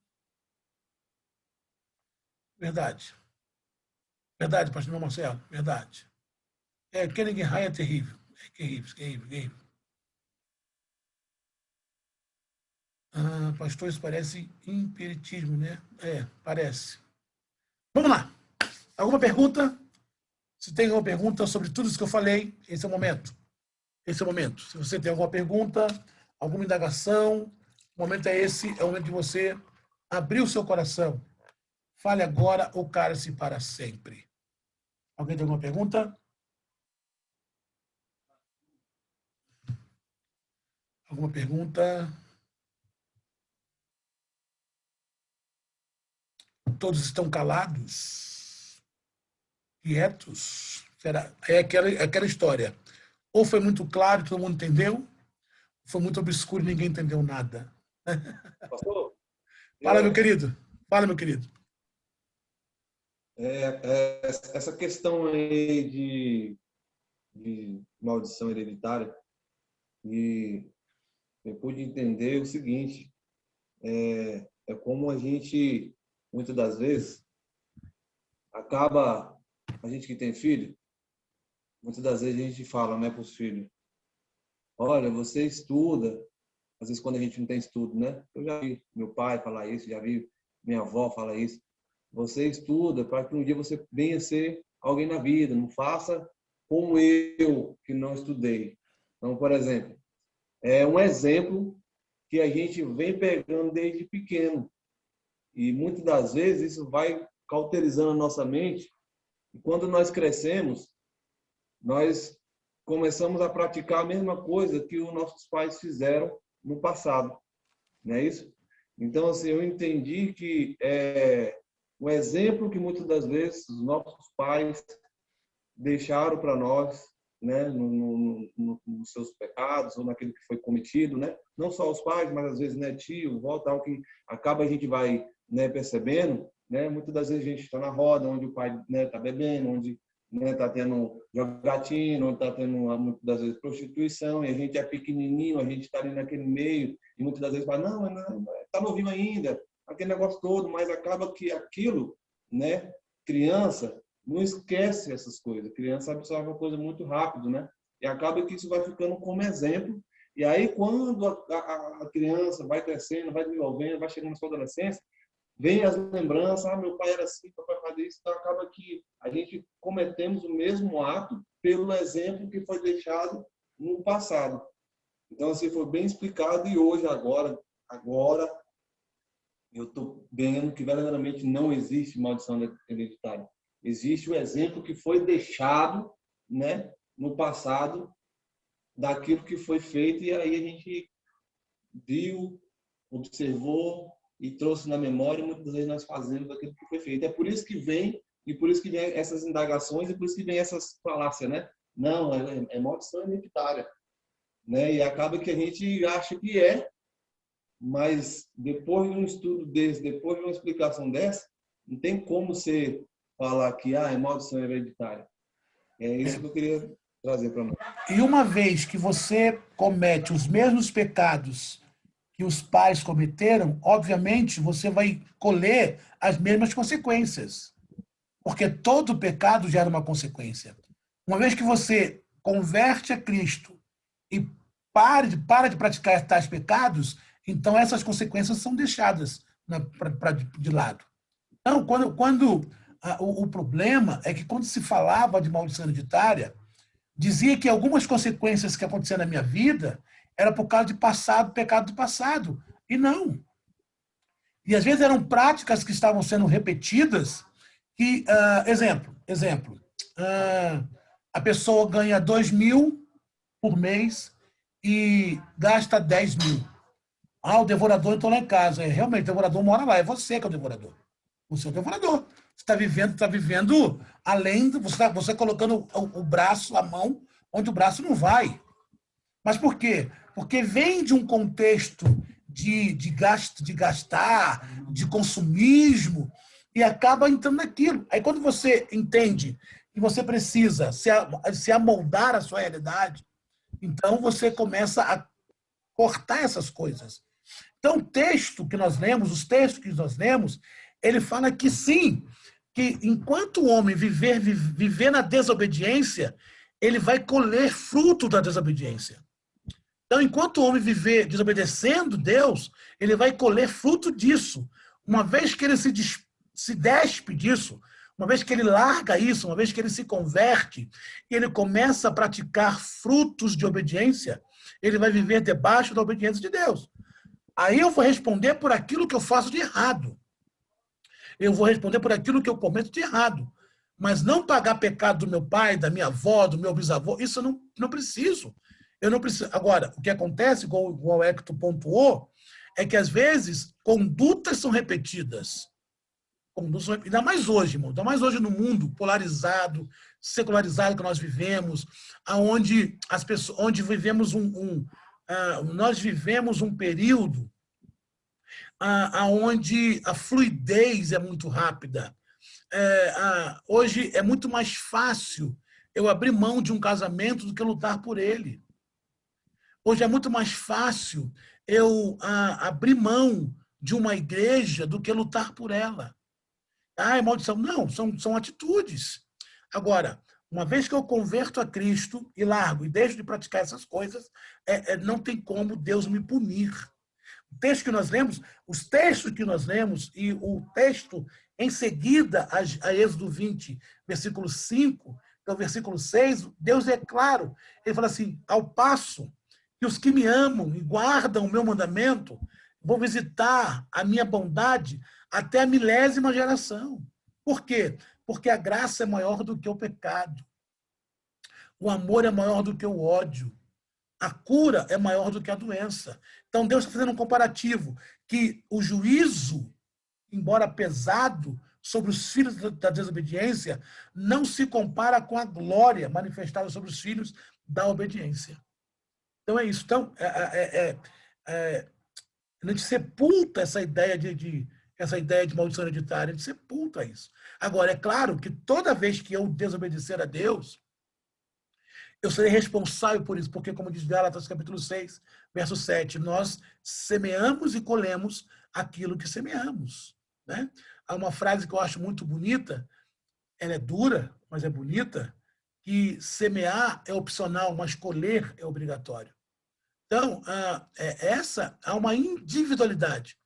Verdade. Verdade, pastor Marcelo. Verdade. Kenneth High é terrível. É terrível. Pastor, isso parece imperitismo, né? Parece. Vamos lá. Alguma pergunta? Se tem alguma pergunta sobre tudo isso que eu falei, esse é o momento. Esse é o momento. Se você tem alguma pergunta, alguma indagação, o momento é esse, é o momento de você abrir o seu coração. Fale agora ou cale-se para sempre. Alguém tem alguma pergunta? Alguma pergunta? Todos estão calados? Quietos? Será? É aquela história. Ou foi muito claro, todo mundo entendeu, ou foi muito obscuro e ninguém entendeu nada. Pastor, Fala, meu é, querido. Fala, meu querido. essa questão aí de maldição hereditária, e eu pude entender o seguinte, é como a gente, muitas das vezes, acaba, a gente que tem filho, muitas das vezes a gente fala, né, para os filhos, olha, você estuda, às vezes quando a gente não tem estudo, né? Eu já vi meu pai falar isso, já vi minha avó falar isso. Você estuda para que um dia você venha ser alguém na vida, não faça como eu, que não estudei. Então, por exemplo, é um exemplo que a gente vem pegando desde pequeno. E muitas das vezes isso vai cauterizando a nossa mente. E quando nós crescemos, nós começamos a praticar a mesma coisa que os nossos pais fizeram no passado, não é isso? Então, assim, eu entendi que o exemplo que muitas das vezes os nossos pais deixaram para nós, né, nos seus pecados ou naquilo que foi cometido, né? Não só os pais, mas às vezes, né, tio, avó, tal, que acaba a gente vai, né, percebendo, né? Muitas das vezes a gente está na roda onde o pai, né, tá bebendo, onde, né, tá tendo jogatina, onde tá tendo muitas das vezes prostituição, e a gente é pequenininho, a gente está ali naquele meio e muitas das vezes fala, não, tá novinho ainda, aquele negócio todo, mas acaba que aquilo, né, criança não esquece essas coisas. A criança absorve uma coisa muito rápido, né? E acaba que isso vai ficando como exemplo. E aí, quando a criança vai crescendo, vai desenvolvendo, vai chegando na sua adolescência, vem as lembranças, meu pai era assim, papai fazia isso. Então, acaba que a gente cometemos o mesmo ato pelo exemplo que foi deixado no passado. Então, assim, foi bem explicado e hoje, agora eu estou vendo que verdadeiramente não existe maldição hereditária. Existe o exemplo que foi deixado, né, no passado daquilo que foi feito e aí a gente viu, observou e trouxe na memória e muitas vezes nós fazemos aquilo que foi feito. É por isso que vem e por isso que vem essas indagações e por isso que vem essas falácias, né? Não, é maldição hereditária, né? E acaba que a gente acha que mas depois de um estudo desse, depois de uma explicação dessa, não tem como você falar que é maldição hereditária. É isso que eu queria trazer para nós. E uma vez que você comete os mesmos pecados que os pais cometeram, obviamente você vai colher as mesmas consequências, porque todo pecado gera uma consequência. Uma vez que você converte a Cristo e para de praticar tais pecados, então essas consequências são deixadas de lado. Então, o problema é que quando se falava de maldição hereditária, dizia que algumas consequências que aconteceram na minha vida era por causa de passado, pecado do passado. E não. E às vezes eram práticas que estavam sendo repetidas que, exemplo, a pessoa ganha 2.000 por mês e gasta 10.000. Ah, o devorador entrou lá em casa. Realmente, o devorador mora lá. É você que é o devorador. Você é o devorador. Você está vivendo além, você colocando o braço, a mão, onde o braço não vai. Mas por quê? Porque vem de um contexto de gastar, de consumismo, e acaba entrando naquilo. Aí quando você entende que você precisa se amoldar à sua realidade, então você começa a cortar essas coisas. Então, o texto que nós lemos, os textos que nós lemos, ele fala que sim, que enquanto o homem viver na desobediência, ele vai colher fruto da desobediência. Então, enquanto o homem viver desobedecendo Deus, ele vai colher fruto disso. Uma vez que ele se despe disso, uma vez que ele larga isso, uma vez que ele se converte, e ele começa a praticar frutos de obediência, ele vai viver debaixo da obediência de Deus. Aí eu vou responder por aquilo que eu faço de errado. Eu vou responder por aquilo que eu cometo de errado. Mas não pagar pecado do meu pai, da minha avó, do meu bisavô, isso eu não preciso. Eu não preciso. Agora, o que acontece, igual o Hector pontuou, é que às vezes condutas são repetidas. conduzam, ainda mais hoje, irmão, ainda mais hoje no mundo polarizado, secularizado que nós vivemos, aonde as pessoas, onde vivemos nós vivemos um período aonde a fluidez é muito rápida. Hoje é muito mais fácil eu abrir mão de um casamento do que lutar por ele. Hoje é muito mais fácil eu abrir mão de uma igreja do que lutar por ela. É maldição. Não, são atitudes. Agora, uma vez que eu converto a Cristo e largo e deixo de praticar essas coisas, não tem como Deus me punir. O texto que nós lemos, os textos que nós lemos e o texto em seguida a Êxodo 20, versículo 5, que é o versículo 6, Deus é claro. Ele fala assim, ao passo que os que me amam e guardam o meu mandamento vão visitar a minha bondade até a 1000ª geração. Por quê? Porque a graça é maior do que o pecado. O amor é maior do que o ódio. A cura é maior do que a doença. Então, Deus está fazendo um comparativo que o juízo, embora pesado, sobre os filhos da desobediência, não se compara com a glória manifestada sobre os filhos da obediência. Então, é isso. Então, a gente sepulta essa ideia de maldição hereditária, a gente sepulta isso. Agora, é claro que toda vez que eu desobedecer a Deus, eu serei responsável por isso, porque, como diz Gálatas, capítulo 6, verso 7, nós semeamos e colhemos aquilo que semeamos. Né? Há uma frase que eu acho muito bonita, ela é dura, mas é bonita, que semear é opcional, mas colher é obrigatório. Então, há uma individualidade.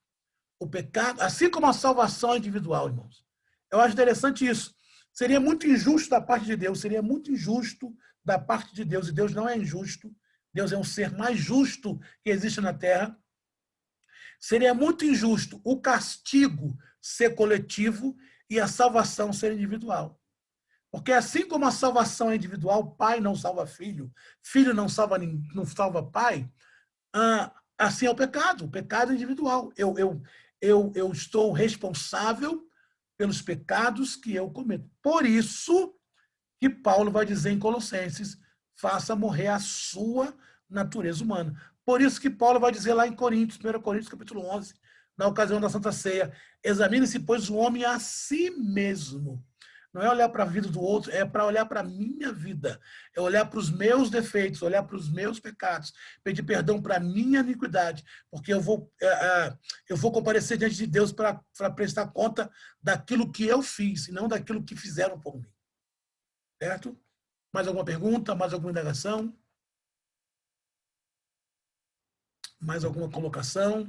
O pecado, assim como a salvação é individual, irmãos. Eu acho interessante isso. Seria muito injusto da parte de Deus, seria muito injusto da parte de Deus, e Deus não é injusto, Deus é um ser mais justo que existe na Terra. Seria muito injusto o castigo ser coletivo e a salvação ser individual. Porque assim como a salvação é individual, pai não salva filho, filho não salva pai, assim é o pecado é individual. Eu estou responsável pelos pecados que eu cometo. Por isso que Paulo vai dizer em Colossenses, faça morrer a sua natureza humana. Por isso que Paulo vai dizer lá em Coríntios, 1 Coríntios capítulo 11, na ocasião da Santa Ceia, examine-se, pois, o homem a si mesmo. Não é olhar para a vida do outro, é para olhar para a minha vida. É olhar para os meus defeitos, olhar para os meus pecados, pedir perdão para a minha iniquidade, porque eu vou comparecer diante de Deus para prestar conta daquilo que eu fiz, e não daquilo que fizeram por mim. Certo? Mais alguma pergunta? Mais alguma indagação? Mais alguma colocação?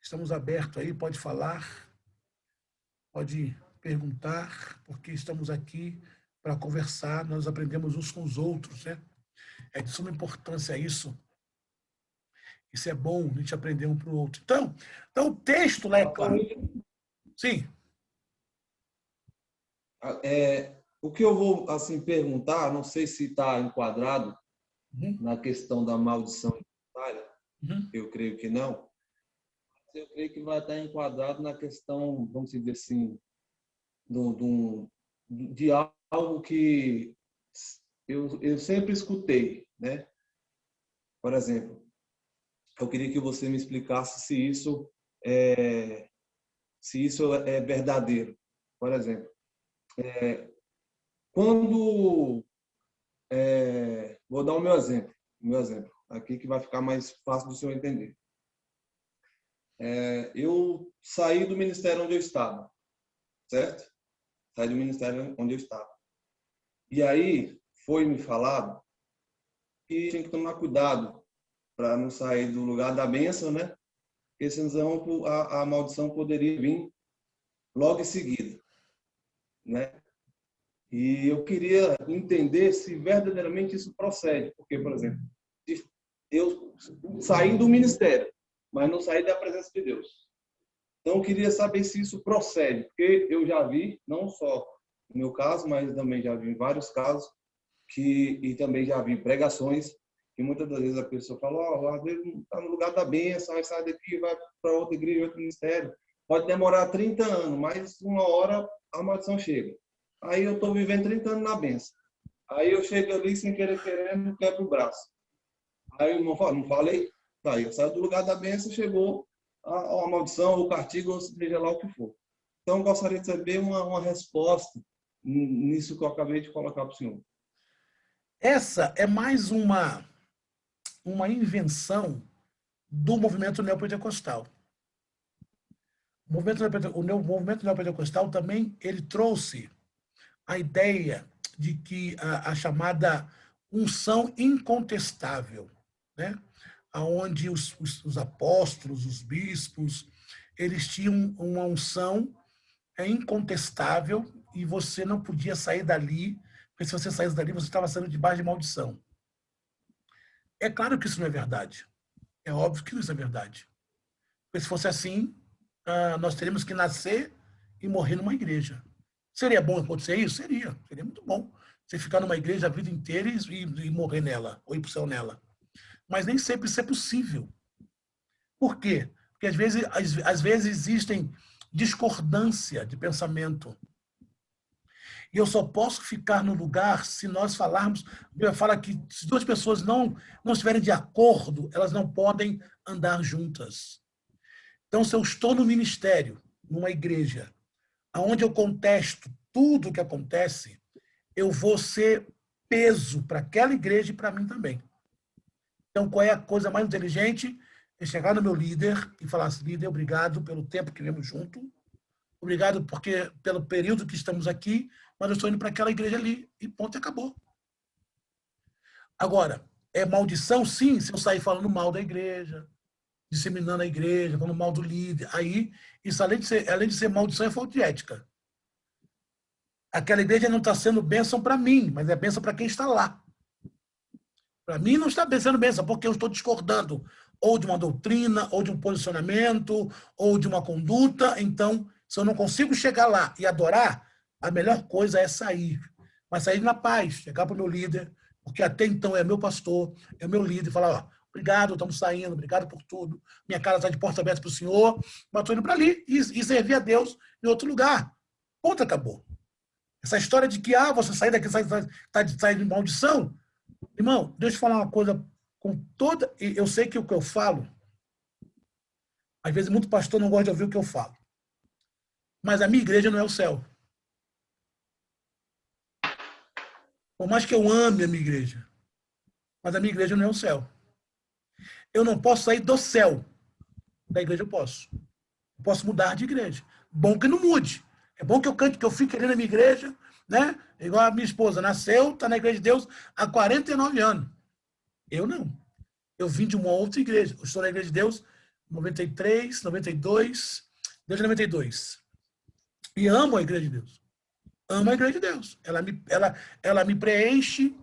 Estamos abertos aí, pode falar, pode perguntar, porque estamos aqui para conversar, nós aprendemos uns com os outros, né? É de suma importância isso. Isso é bom, a gente aprender um para o outro. Então, o texto lá é claro. Sim. O que eu vou assim perguntar, não sei se está enquadrado na questão da maldição hereditária, eu creio que não. Eu creio que vai estar enquadrado na questão, vamos dizer assim, de algo que eu sempre escutei, né? Por exemplo, eu queria que você me explicasse se isso é verdadeiro. Por exemplo, quando vou dar o meu exemplo aqui que vai ficar mais fácil do senhor entender. Eu saí do ministério onde eu estava, certo? Saí do ministério onde eu estava. E aí foi me falado que tinha que tomar cuidado para não sair do lugar da bênção, né? Porque senão a maldição poderia vir logo em seguida, né? E eu queria entender se verdadeiramente isso procede, porque, por exemplo, eu saí do ministério, mas não saí da presença de Deus. Então, eu queria saber se isso procede, porque eu já vi, não só no meu caso, mas também já vi em vários casos, e também já vi pregações, que muitas das vezes a pessoa fala, às vezes está no lugar da bênção, aí sai daqui, vai para outra igreja, outro ministério. Pode demorar 30 anos, mas uma hora a maldição chega. Aí eu estou vivendo 30 anos na benção. Aí eu chego ali sem querer, querendo, quebro o braço. Aí o irmão fala, não falei? Tá, eu saio do lugar da benção, chegou a maldição, o castigo, ou seja lá o que for. Então, eu gostaria de saber uma resposta nisso que eu acabei de colocar para o senhor. Essa é mais uma invenção do movimento neopentecostal. O movimento neopentecostal também ele trouxe a ideia de que a chamada unção incontestável, né? Onde os apóstolos, os bispos, eles tinham uma unção incontestável e você não podia sair dali, porque se você saísse dali, você estava saindo debaixo de maldição. É claro que isso não é verdade. É óbvio que isso é verdade. Porque se fosse assim, nós teríamos que nascer e morrer numa igreja. Seria bom acontecer isso? Seria. Seria muito bom. Você ficar numa igreja a vida inteira e morrer nela, ou ir para o céu nela. Mas nem sempre isso é possível. Por quê? Porque às vezes existem discordância de pensamento. E eu só posso ficar no lugar se nós falarmos. A Bíblia fala que se duas pessoas não estiverem de acordo, elas não podem andar juntas. Então, se eu estou no ministério, numa igreja, onde eu contesto tudo o que acontece, eu vou ser peso para aquela igreja e para mim também. Então, qual é a coisa mais inteligente? É chegar no meu líder e falar assim, líder, obrigado pelo tempo que vivemos junto, obrigado pelo período que estamos aqui, mas eu estou indo para aquela igreja ali, e ponto, e acabou. Agora, é maldição, sim, se eu sair falando mal da igreja, disseminando a igreja, falando mal do líder, aí, isso além de ser maldição, é falta de ética. Aquela igreja não está sendo bênção para mim, mas é bênção para quem está lá. Para mim não está sendo bênção, porque eu estou discordando ou de uma doutrina, ou de um posicionamento, ou de uma conduta. Então, se eu não consigo chegar lá e adorar, a melhor coisa é sair. Mas sair na paz, chegar para o meu líder, porque até então é meu pastor, é meu líder, e falar, ó, obrigado, estamos saindo, obrigado por tudo, minha casa está de porta aberta para o senhor, mas estou indo para ali e servir a Deus em outro lugar. Ponto, acabou. Essa história de que, você sair daqui, sai de maldição. Irmão, deixa eu falar uma coisa com toda. Eu sei que o que eu falo, às vezes muito pastor não gosta de ouvir o que eu falo. Mas a minha igreja não é o céu. Por mais que eu ame a minha igreja, mas a minha igreja não é o céu. Eu não posso sair do céu. Da igreja eu posso. Eu posso mudar de igreja. Bom que não mude. É bom que eu cante, que eu fique ali na minha igreja, né? Igual a minha esposa, nasceu, está na igreja de Deus há 49 anos. Eu não. Eu vim de uma outra igreja. Eu estou na igreja de Deus 93, 92, desde 92. E amo a igreja de Deus. Amo a igreja de Deus. Ela me preenche.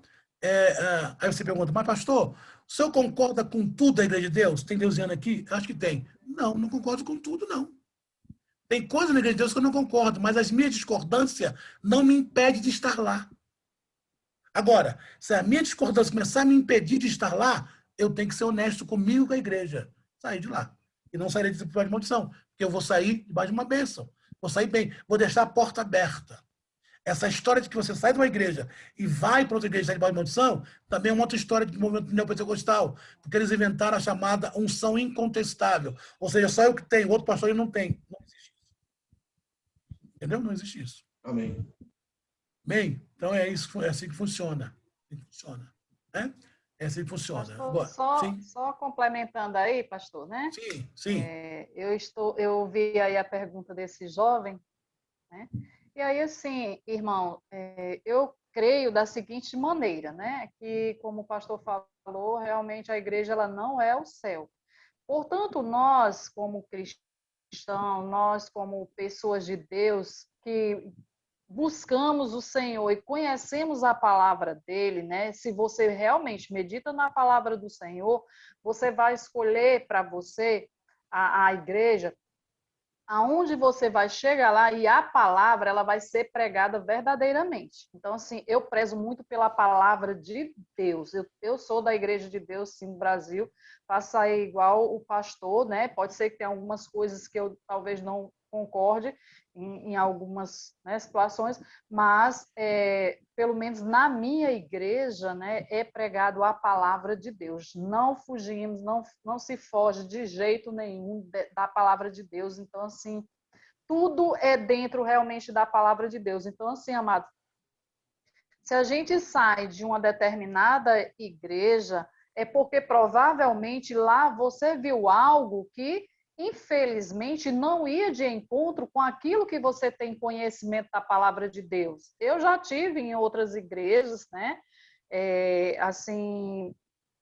Aí você pergunta, mas pastor, o senhor concorda com tudo da igreja de Deus? Tem deusiano aqui? Acho que tem. Não, não concordo com tudo, não. Tem coisa na igreja de Deus que eu não concordo, mas as minhas discordâncias não me impedem de estar lá. Agora, se a minha discordância começar a me impedir de estar lá, eu tenho que ser honesto comigo e com a igreja. Sair de lá. E não sair de maldição. Porque eu vou sair debaixo de uma bênção. Vou sair bem. Vou deixar a porta aberta. Essa história de que você sai de uma igreja e vai para outra igreja e sai debaixo de maldição, também é uma outra história de movimento neopentecostal. Porque eles inventaram a chamada unção incontestável. Ou seja, só eu que tenho, o outro pastor ele não tem. Não existe isso. Entendeu? Não existe isso. Amém. Bem, então é isso, é assim que funciona. Funciona. Né? É assim que funciona. Pastor, Agora, sim, só complementando aí, pastor, né? sim, sim. Eu vi aí a pergunta desse jovem, né? E aí, assim, irmão, eu creio da seguinte maneira, né? Que, como o pastor falou, realmente a igreja ela não é o céu. Portanto, nós, como cristãos, nós, como pessoas de Deus, que buscamos o Senhor e conhecemos a palavra dele, né? Se você realmente medita na palavra do Senhor, você vai escolher para você a igreja aonde você vai chegar lá e a palavra ela vai ser pregada verdadeiramente. Então, assim, eu prezo muito pela palavra de Deus. Eu sou da Igreja de Deus, sim, no Brasil. Faço aí igual o pastor, né? Pode ser que tenha algumas coisas que eu talvez não concorde em algumas, né, situações, mas pelo menos na minha igreja, né, é pregado a palavra de Deus. Não fugimos, não se foge de jeito nenhum da palavra de Deus. Então, assim, tudo é dentro realmente da palavra de Deus. Então, assim, amado, se a gente sai de uma determinada igreja, é porque provavelmente lá você viu algo que, infelizmente, não ia de encontro com aquilo que você tem conhecimento da palavra de Deus. Eu já tive em outras igrejas, né? Assim,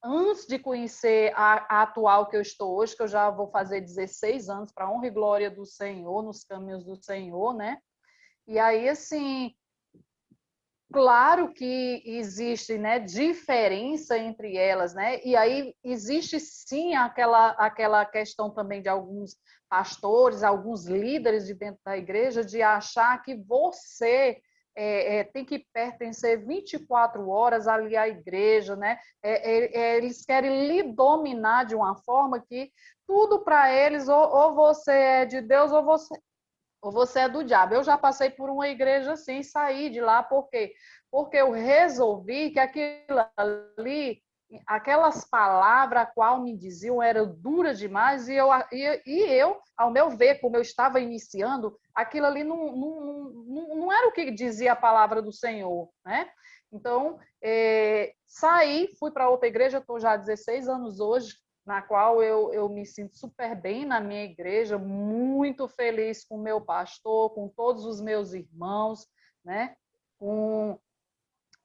antes de conhecer a atual que eu estou hoje, que eu já vou fazer 16 anos para a honra e glória do Senhor, nos caminhos do Senhor, né? E aí, assim, claro que existe, né, diferença entre elas, né? E aí existe sim aquela questão também de alguns pastores, alguns líderes de dentro da igreja de achar que você tem que pertencer 24 horas ali à igreja, né? Eles querem lhe dominar de uma forma que tudo para eles ou você é de Deus ou você é do diabo. Eu já passei por uma igreja assim, saí de lá, por quê? Porque eu resolvi que aquilo ali, aquelas palavras a qual me diziam eram duras demais, e eu, ao meu ver, como eu estava iniciando, aquilo ali não era o que dizia a palavra do Senhor, né? Então, saí, fui para outra igreja, estou já há 16 anos hoje, na qual eu me sinto super bem na minha igreja, muito feliz com o meu pastor, com todos os meus irmãos, né?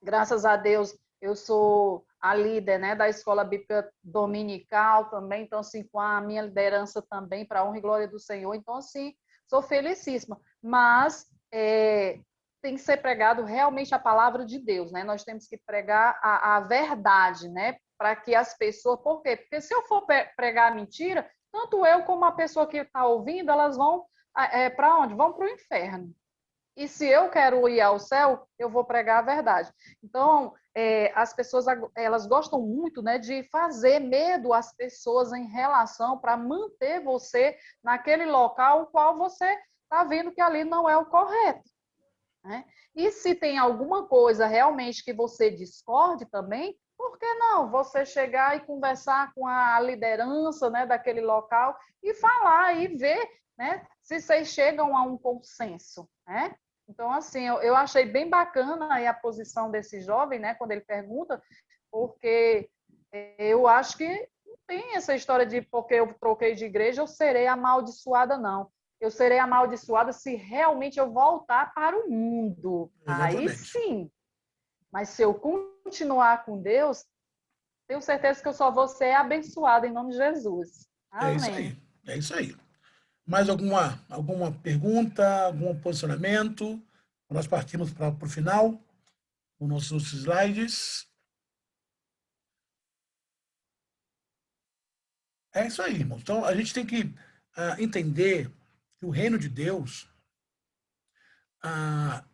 Graças a Deus, eu sou a líder, né, da Escola Bíblica Dominical também, então, assim, com a minha liderança também, para a honra e glória do Senhor. Então, assim, sou felicíssima. Mas tem que ser pregado realmente a palavra de Deus, né? Nós temos que pregar a verdade, né? Para que as pessoas... Por quê? Porque se eu for pregar a mentira, tanto eu como a pessoa que está ouvindo, elas vão para onde? Vão para o inferno. E se eu quero ir ao céu, eu vou pregar a verdade. Então, as pessoas elas gostam muito, né, de fazer medo às pessoas em relação para manter você naquele local o qual você está vendo que ali não é o correto, né? E se tem alguma coisa realmente que você discorde também, por que não você chegar e conversar com a liderança, né, daquele local e falar e ver, né, se vocês chegam a um consenso, né? Então, assim, eu achei bem bacana aí a posição desse jovem, né, quando ele pergunta, porque eu acho que não tem essa história de porque eu troquei de igreja, eu serei amaldiçoada, não. Eu serei amaldiçoada se realmente eu voltar para o mundo. Aí Exatamente. sim. Mas se eu continuar com Deus, tenho certeza que eu só vou ser abençoada em nome de Jesus. É isso Amém. aí. É isso aí. Mais alguma pergunta, algum posicionamento? Nós partimos para o final, os nossos slides. É isso aí, irmãos. Então, a gente tem que entender que o reino de Deus,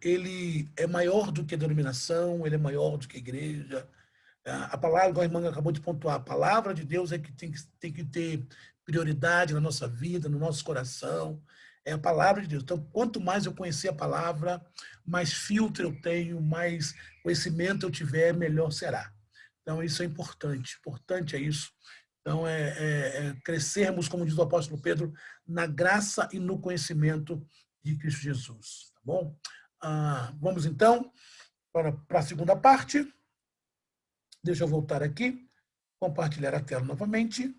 ele é maior do que a denominação, ele é maior do que a igreja. A palavra, igual a irmã acabou de pontuar, a palavra de Deus é que tem que ter prioridade na nossa vida, no nosso coração. É a palavra de Deus. Então, quanto mais eu conhecer a palavra, mais filtro eu tenho, mais conhecimento eu tiver, melhor será. Então, isso é importante. Importante é isso. Então, crescermos, como diz o apóstolo Pedro, na graça e no conhecimento de Cristo Jesus. Tá bom? Vamos, então, para a segunda parte. Deixa eu voltar aqui, compartilhar a tela novamente,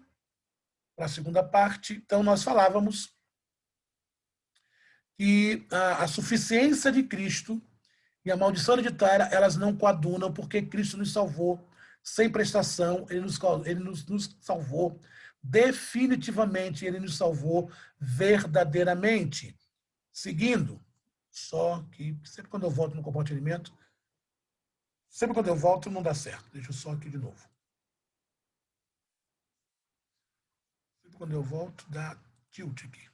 para a segunda parte. Então, nós falávamos que a suficiência de Cristo e a maldição hereditária, elas não coadunam, porque Cristo nos salvou sem prestação, ele nos salvou definitivamente, ele nos salvou verdadeiramente. Seguindo, só que sempre quando eu volto no compartilhamento, sempre quando eu volto não dá certo. Deixa eu só aqui de novo. Sempre quando eu volto, dá tilt aqui.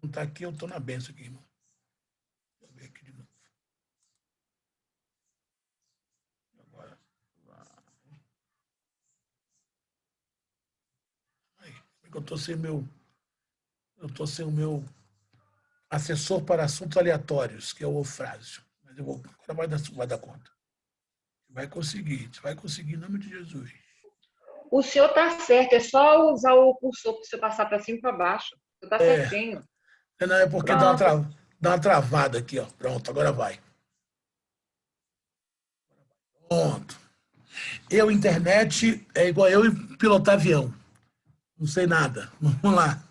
Não está aqui, eu estou na benção aqui, irmão. Deixa eu ver aqui de novo. Agora. Aí, eu estou sem meu. Eu estou sem o meu assessor para assuntos aleatórios, que é o Eufrásio. Mas eu vou. Agora vai dar conta. Vai conseguir, você vai conseguir em nome de Jesus. O senhor está certo, é só usar o cursor para você passar para cima e para baixo. Está certinho. Não, é porque dá uma travada aqui, ó. Pronto, agora vai. Pronto. Internet, é igual eu pilotar avião. Não sei nada. Vamos lá.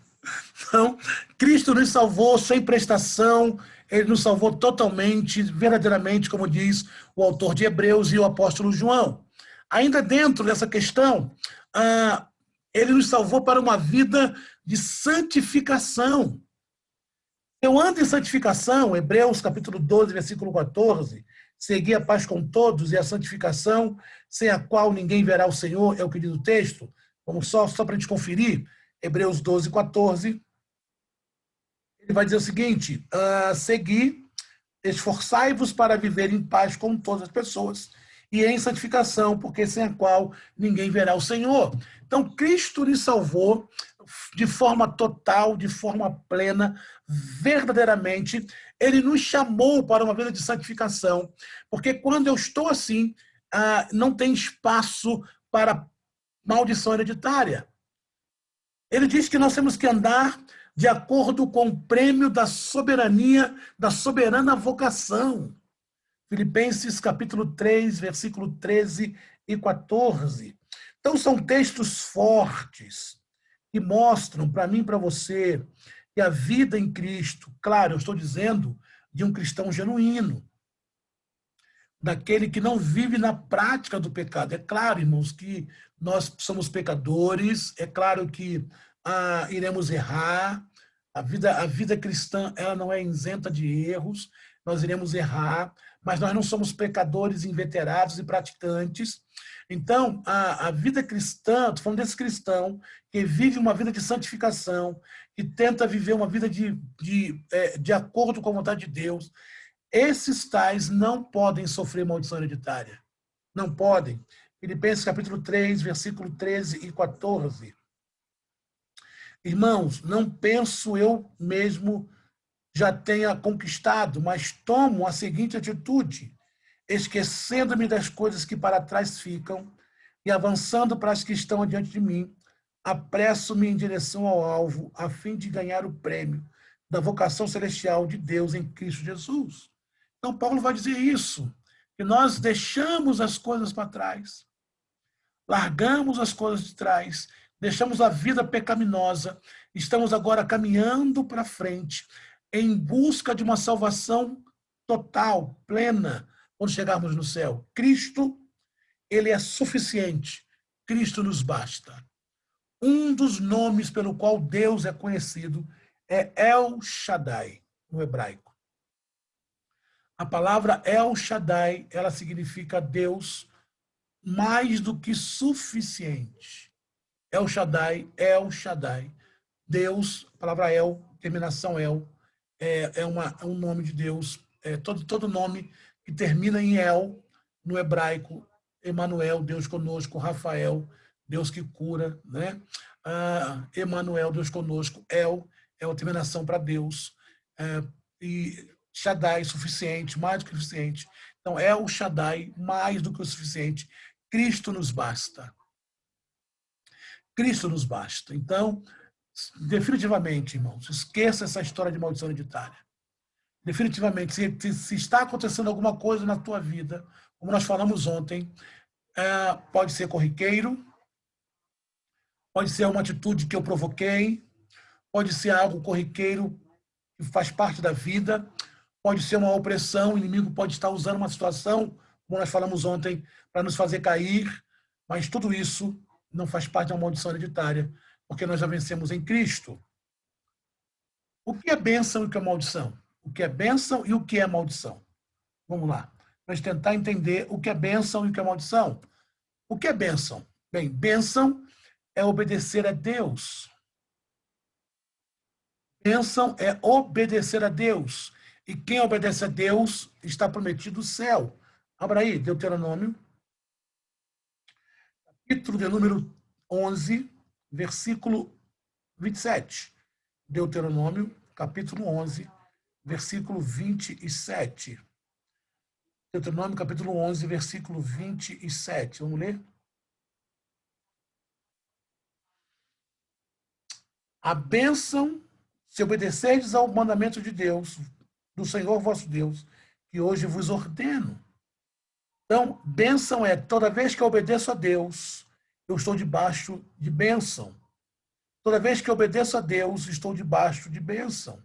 Então, Cristo nos salvou sem prestação, ele nos salvou totalmente, verdadeiramente, como diz o autor de Hebreus e o apóstolo João. Ainda dentro dessa questão, ele nos salvou para uma vida de santificação. Eu ando em santificação, Hebreus capítulo 12, versículo 14, segui a paz com todos e a santificação, sem a qual ninguém verá o Senhor, é o que diz o texto. Vamos só para a gente conferir, Hebreus 12, 14, ele vai dizer o seguinte, segui, esforçai-vos para viver em paz com todas as pessoas e em santificação, porque sem a qual ninguém verá o Senhor. Então, Cristo nos salvou de forma total, de forma plena, verdadeiramente. Ele nos chamou para uma vida de santificação, porque quando eu estou assim, não tem espaço para maldição hereditária. Ele diz que nós temos que andar de acordo com o prêmio da soberania, da soberana vocação. Filipenses capítulo 3, versículo 13 e 14. Então, são textos fortes que mostram para mim e para você que a vida em Cristo, claro, eu estou dizendo de um cristão genuíno, daquele que não vive na prática do pecado. É claro, irmãos, que nós somos pecadores, é claro que iremos errar, a vida cristã ela não é isenta de erros, nós iremos errar, mas nós não somos pecadores inveterados e praticantes. Então, a vida cristã, estou falando desse cristão que vive uma vida de santificação, que tenta viver uma vida de acordo com a vontade de Deus, esses tais não podem sofrer maldição hereditária. Não podem. Filipenses capítulo 3, versículo 13 e 14. Irmãos, não penso eu mesmo já tenha conquistado, mas tomo a seguinte atitude, esquecendo-me das coisas que para trás ficam e avançando para as que estão adiante de mim, apresso-me em direção ao alvo, a fim de ganhar o prêmio da vocação celestial de Deus em Cristo Jesus. Então, Paulo vai dizer isso, que nós deixamos as coisas para trás, largamos as coisas de trás, deixamos a vida pecaminosa, estamos agora caminhando para frente, em busca de uma salvação total, plena, quando chegarmos no céu. Cristo, ele é suficiente, Cristo nos basta. Um dos nomes pelo qual Deus é conhecido é El Shaddai, no hebraico. A palavra El Shaddai, ela significa Deus mais do que suficiente. El Shaddai, Deus, a palavra El, terminação El, é um nome de Deus. Todo nome que termina em El, no hebraico, Emanuel, Deus conosco, Rafael, Deus que cura, né? Emanuel, Deus conosco, El é uma terminação para Deus. E Shaddai, suficiente, mais do que suficiente. Então, é o Shaddai, mais do que o suficiente. Cristo nos basta. Cristo nos basta. Então, definitivamente, irmãos, esqueça essa história de maldição hereditária. Definitivamente, se está acontecendo alguma coisa na tua vida, como nós falamos ontem, pode ser corriqueiro, pode ser uma atitude que eu provoquei, pode ser algo corriqueiro que faz parte da vida, pode ser uma opressão, o inimigo pode estar usando uma situação, como nós falamos ontem, para nos fazer cair, mas tudo isso não faz parte da maldição hereditária, porque nós já vencemos em Cristo. O que é bênção e o que é maldição? O que é bênção e o que é maldição? Vamos lá. Vamos tentar entender o que é bênção e o que é maldição. O que é bênção? Bem, bênção é obedecer a Deus. Bênção é obedecer a Deus. E quem obedece a Deus está prometido o céu. Abra aí, Deuteronômio, capítulo de número 11, versículo 27. Deuteronômio, capítulo 11, versículo 27. Deuteronômio, capítulo 11, versículo 27. Vamos ler? A bênção, se obedecerdes ao mandamento de Deus, do Senhor vosso Deus, que hoje vos ordeno. Então, bênção é, toda vez que eu obedeço a Deus, eu estou debaixo de bênção. Toda vez que eu obedeço a Deus, estou debaixo de bênção.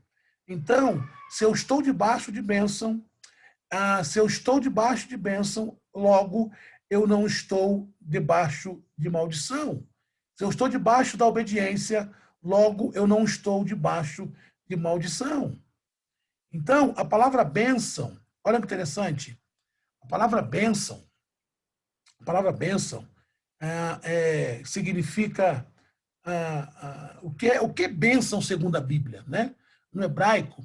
Então, se eu estou debaixo de bênção, logo eu não estou debaixo de maldição. Se eu estou debaixo da obediência, logo eu não estou debaixo de maldição. Então, a palavra bênção, olha que interessante, a palavra bênção significa o que é bênção segundo a Bíblia, né? No hebraico,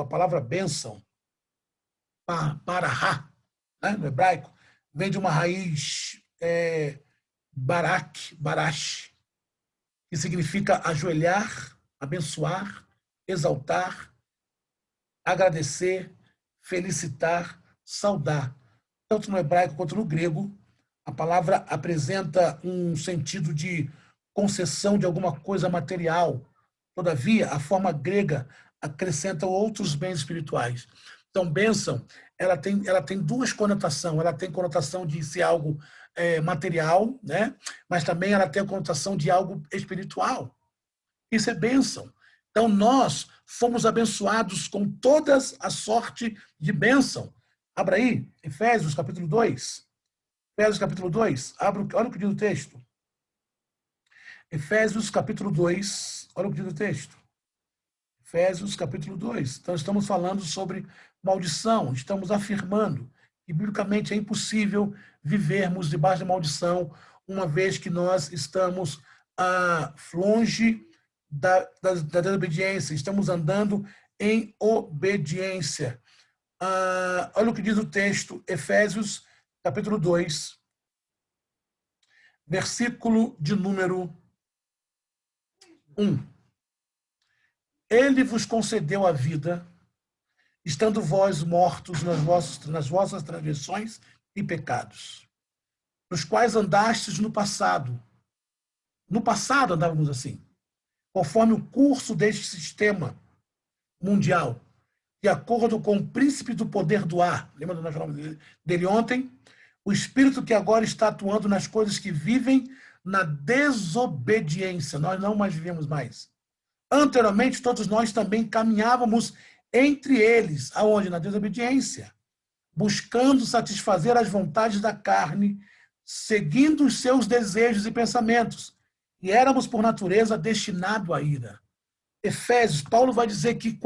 a palavra bênção, parahá, né? No hebraico, vem de uma raiz barash, que significa ajoelhar, abençoar, exaltar, agradecer, felicitar, saudar. Tanto no hebraico quanto no grego, a palavra apresenta um sentido de concessão de alguma coisa material. Todavia, a forma grega acrescenta outros bens espirituais. Então, bênção, ela tem duas conotações. Ela tem conotação de ser algo material, né? Mas também ela tem a conotação de algo espiritual. Isso é bênção. Então, nós fomos abençoados com toda a sorte de bênção. Abra aí, Efésios, capítulo 2. Efésios, capítulo 2. Olha o que diz o texto. Efésios, capítulo 2. Olha o que diz o texto. Efésios, capítulo 2. Então, estamos falando sobre maldição. Estamos afirmando que, biblicamente, é impossível vivermos debaixo da maldição, uma vez que nós estamos longe da desobediência. Estamos andando em obediência. Olha o que diz o texto, Efésios, capítulo 2, versículo de número 1. Ele vos concedeu a vida, estando vós mortos nas vossas transgressões e pecados, nos quais andastes no passado. No passado andávamos assim, conforme o curso deste sistema mundial, de acordo com o príncipe do poder do ar. Lembra do nós falamos dele ontem? O espírito que agora está atuando nas coisas que vivem na desobediência. Nós não mais vivemos mais. Anteriormente, todos nós também caminhávamos entre eles, aonde? Na desobediência, buscando satisfazer as vontades da carne, seguindo os seus desejos e pensamentos. E éramos, por natureza, destinados à ira. Efésios, Paulo vai dizer que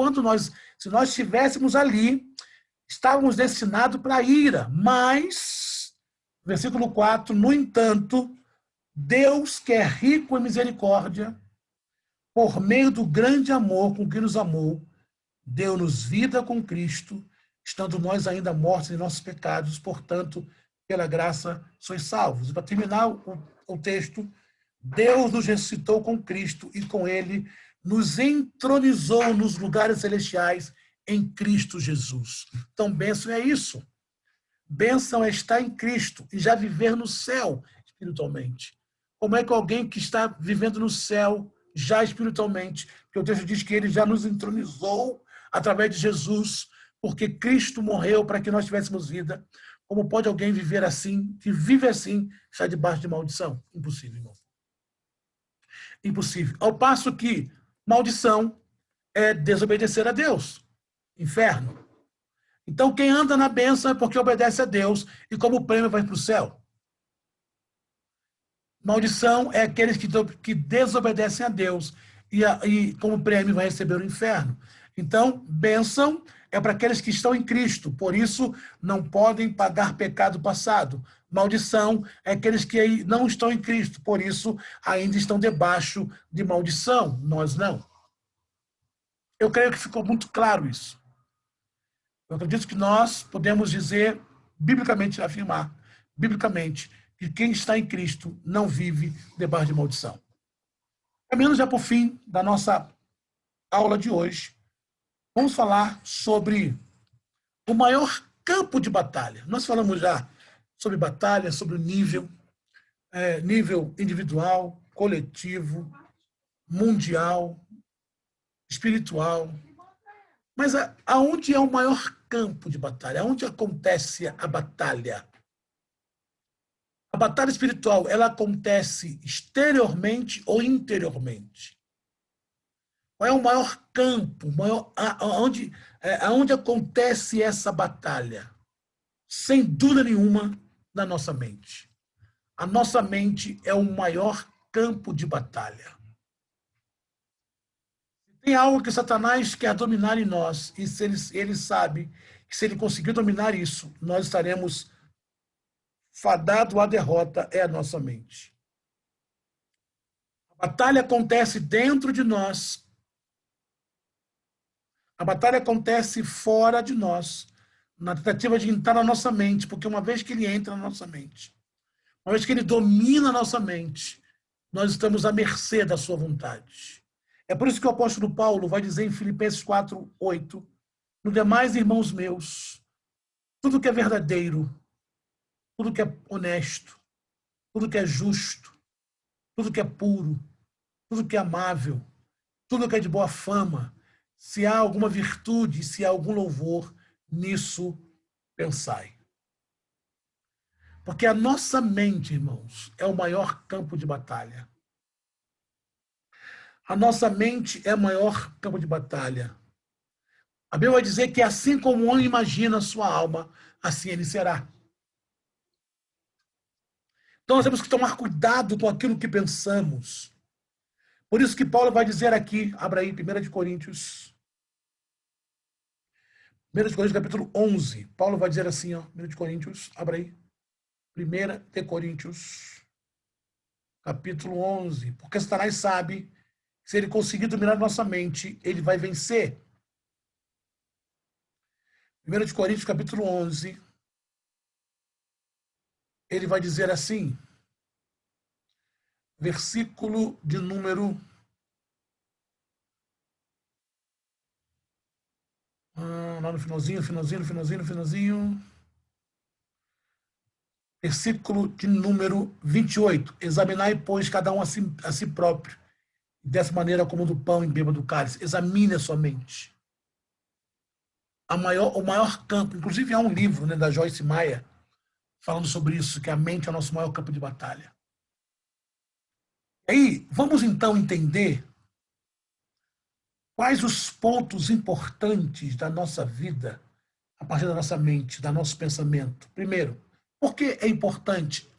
se nós estivéssemos ali, estávamos destinados para a ira. Mas, versículo 4, no entanto, Deus, que é rico em misericórdia, por meio do grande amor com que nos amou, deu-nos vida com Cristo, estando nós ainda mortos em nossos pecados, portanto, pela graça sois salvos. E para terminar o texto, Deus nos ressuscitou com Cristo e com ele nos entronizou nos lugares celestiais em Cristo Jesus. Então, bênção é isso. Bênção é estar em Cristo e já viver no céu espiritualmente. Como é que alguém que está vivendo no céu já espiritualmente, porque o texto diz que ele já nos entronizou através de Jesus, porque Cristo morreu para que nós tivéssemos vida. Como pode alguém viver assim, que vive assim, estar debaixo de maldição? Impossível, irmão. Impossível. Ao passo que maldição é desobedecer a Deus. Inferno. Então, quem anda na bênção é porque obedece a Deus e como prêmio vai para o céu. Maldição é aqueles que desobedecem a Deus e como prêmio vai receber o inferno. Então, bênção é para aqueles que estão em Cristo, por isso não podem pagar pecado passado. Maldição é aqueles que não estão em Cristo, por isso ainda estão debaixo de maldição. Nós não. Eu creio que ficou muito claro isso. Eu acredito que nós podemos dizer, biblicamente afirmar, biblicamente, que quem está em Cristo não vive debaixo de maldição. Caminhando já para o fim da nossa aula de hoje, vamos falar sobre o maior campo de batalha. Nós falamos já sobre batalha, sobre o nível individual, coletivo, mundial, espiritual. Mas aonde é o maior campo de batalha? Aonde acontece a batalha? A batalha espiritual, ela acontece exteriormente ou interiormente? Qual é o maior campo? Aonde acontece essa batalha? Sem dúvida nenhuma, na nossa mente. A nossa mente é o maior campo de batalha. Tem algo que Satanás quer dominar em nós, e se ele sabe que se ele conseguir dominar isso, nós estaremos fadados à derrota, é a nossa mente. A batalha acontece dentro de nós. A batalha acontece fora de nós, na tentativa de entrar na nossa mente, porque uma vez que ele entra na nossa mente, uma vez que ele domina a nossa mente, nós estamos à mercê da sua vontade. É por isso que o apóstolo Paulo vai dizer em Filipenses 4:8, no demais, irmãos meus, tudo que é verdadeiro, tudo que é honesto, tudo que é justo, tudo que é puro, tudo que é amável, tudo que é de boa fama, se há alguma virtude, se há algum louvor, nisso pensai. Porque a nossa mente, irmãos, é o maior campo de batalha. A nossa mente é o maior campo de batalha. A Bíblia vai dizer que assim como o homem imagina a sua alma, assim ele será. Então nós temos que tomar cuidado com aquilo que pensamos. Por isso que Paulo vai dizer aqui, abra aí, 1 Coríntios. 1 Coríntios, capítulo 11. Paulo vai dizer assim, 1 Coríntios, abra aí. 1 Coríntios, capítulo 11. Porque Satanás sabe que se ele conseguir dominar nossa mente, ele vai vencer. 1 Coríntios, capítulo 11. Ele vai dizer assim, versículo de número... lá no finalzinho. Versículo de número 28. Examinai, pois, cada um a si próprio, dessa maneira como do pão e beba do cálice. Examine a sua mente. O maior campo, inclusive há um livro, né, da Joyce Meyer, falando sobre isso, que a mente é o nosso maior campo de batalha. Aí, vamos então entender quais os pontos importantes da nossa vida, a partir da nossa mente, do nosso pensamento. Primeiro, por que é importante?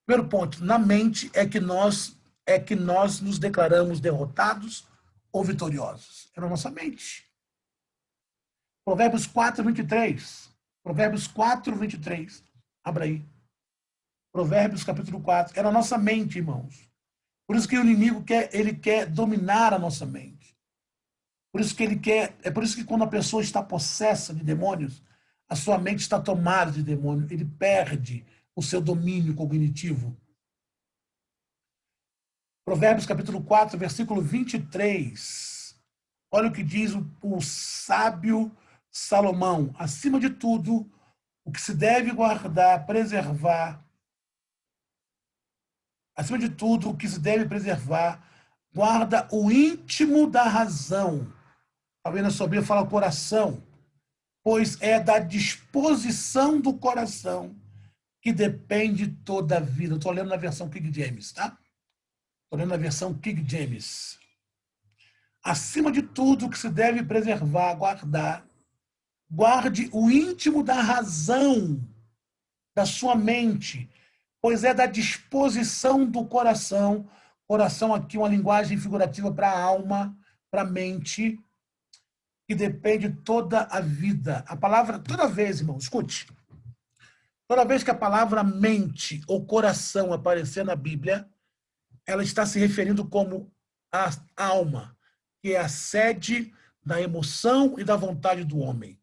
Primeiro ponto, na mente é que nós nos declaramos derrotados ou vitoriosos. É na nossa mente. Provérbios 4:23. Provérbios 4:23. Abra aí. Provérbios capítulo 4. É na nossa mente, irmãos. Por isso que o inimigo quer dominar a nossa mente. Por isso que é por isso que quando a pessoa está possessa de demônios, a sua mente está tomada de demônio, ele perde o seu domínio cognitivo. Provérbios capítulo 4, versículo 23. Olha o que diz o sábio Salomão. Acima de tudo, o que se deve guardar, preservar. Acima de tudo, o que se deve preservar, guarda o íntimo da razão. Talvez na sua Bíblia fala coração. Pois é da disposição do coração que depende toda a vida. Estou lendo na versão King James, tá? Estou lendo na versão King James. Acima de tudo que se deve preservar, guardar, guarde o íntimo da razão da sua mente, pois é da disposição do coração. Coração aqui, uma linguagem figurativa para a alma, para a mente, que depende toda a vida. A palavra, toda vez, irmão, escute. Toda vez que a palavra mente ou coração aparecer na Bíblia, ela está se referindo como a alma, que é a sede da emoção e da vontade do homem.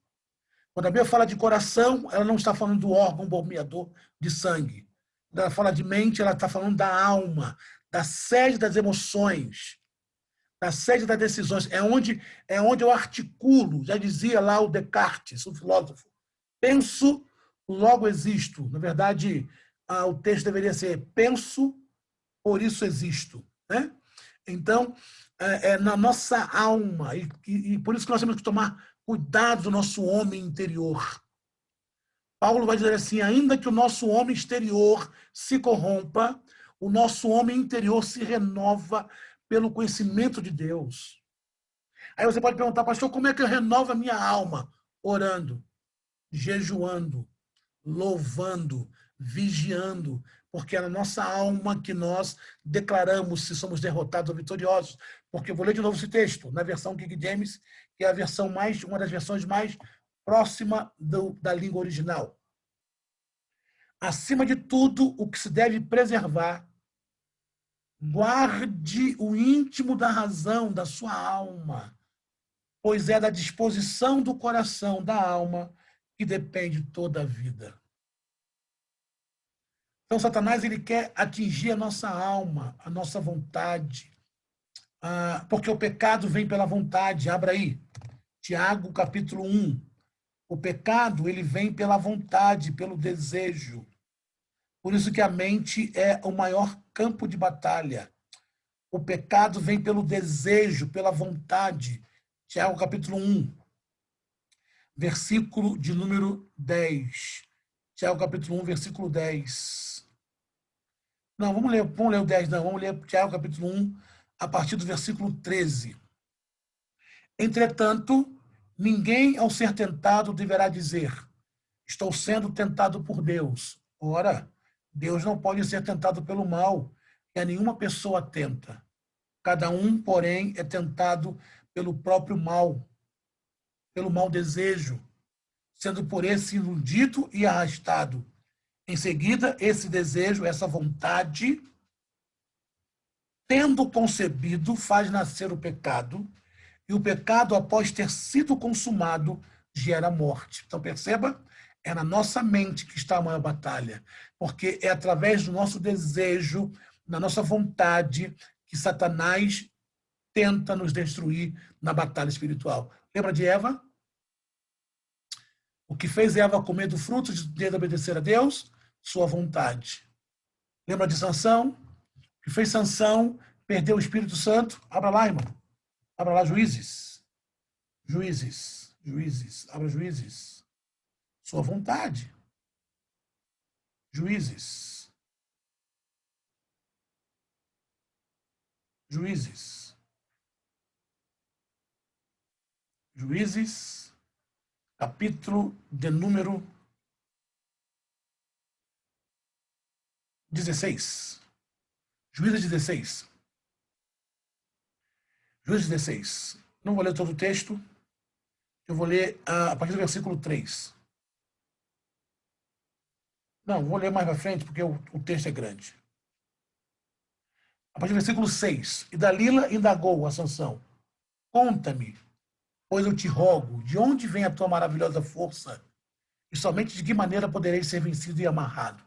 Quando a Bíblia fala de coração, ela não está falando do órgão bombeador de sangue. Quando ela fala de mente, ela está falando da alma, da sede das emoções, da sede das decisões. É onde eu articulo, já dizia lá o Descartes, o filósofo. Penso, logo existo. Na verdade, o texto deveria ser penso, por isso existo. Né? Então, na nossa alma, e por isso que nós temos que tomar cuidado do nosso homem interior. Paulo vai dizer assim, ainda que o nosso homem exterior se corrompa, o nosso homem interior se renova pelo conhecimento de Deus. Aí você pode perguntar, pastor, como é que eu renovo a minha alma? Orando, jejuando, louvando, vigiando, porque é na nossa alma que nós declaramos se somos derrotados ou vitoriosos. Porque eu vou ler de novo esse texto, na versão King James, que é a versão uma das versões mais próxima da língua original. Acima de tudo, o que se deve preservar, guarde o íntimo da razão da sua alma, pois é da disposição do coração, da alma, que depende toda a vida. Então, Satanás ele quer atingir a nossa alma, a nossa vontade, porque o pecado vem pela vontade. Abra aí, Tiago, capítulo 1. O pecado ele vem pela vontade, pelo desejo. Por isso que a mente é o maior campo de batalha. O pecado vem pelo desejo, pela vontade. Tiago, capítulo 1, versículo de número 10. Tiago, capítulo 1, versículo 10. Não, vamos ler o 10, não. Vamos ler Tiago, capítulo 1, a partir do versículo 13. Entretanto, ninguém, ao ser tentado, deverá dizer, estou sendo tentado por Deus. Ora, Deus não pode ser tentado pelo mal, que a nenhuma pessoa tenta. Cada um, porém, é tentado pelo próprio mal, pelo mau desejo, sendo por esse iludido e arrastado. Em seguida, esse desejo, essa vontade, tendo concebido, faz nascer o pecado, e o pecado, após ter sido consumado, gera morte. Então, perceba, é na nossa mente que está a maior batalha, porque é através do nosso desejo, da nossa vontade, que Satanás tenta nos destruir na batalha espiritual. Lembra de Eva? O que fez Eva comer do fruto de desobedecer a Deus? Sua vontade. Lembra de Sansão? O que fez Sansão perder o Espírito Santo? Abra lá, irmão. Abra lá, Juízes. Juízes. Juízes. Abra Juízes. Sua vontade. Juízes. Juízes. Juízes, capítulo de número 16. Juízes 16. Juízes 16. Não vou ler todo o texto. Eu vou ler a partir do versículo 3. Não, vou ler mais para frente, porque o texto é grande. A partir do versículo 6. E Dalila indagou a Sansão. Conta-me, pois eu te rogo, de onde vem a tua maravilhosa força? E somente de que maneira poderei ser vencido e amarrado?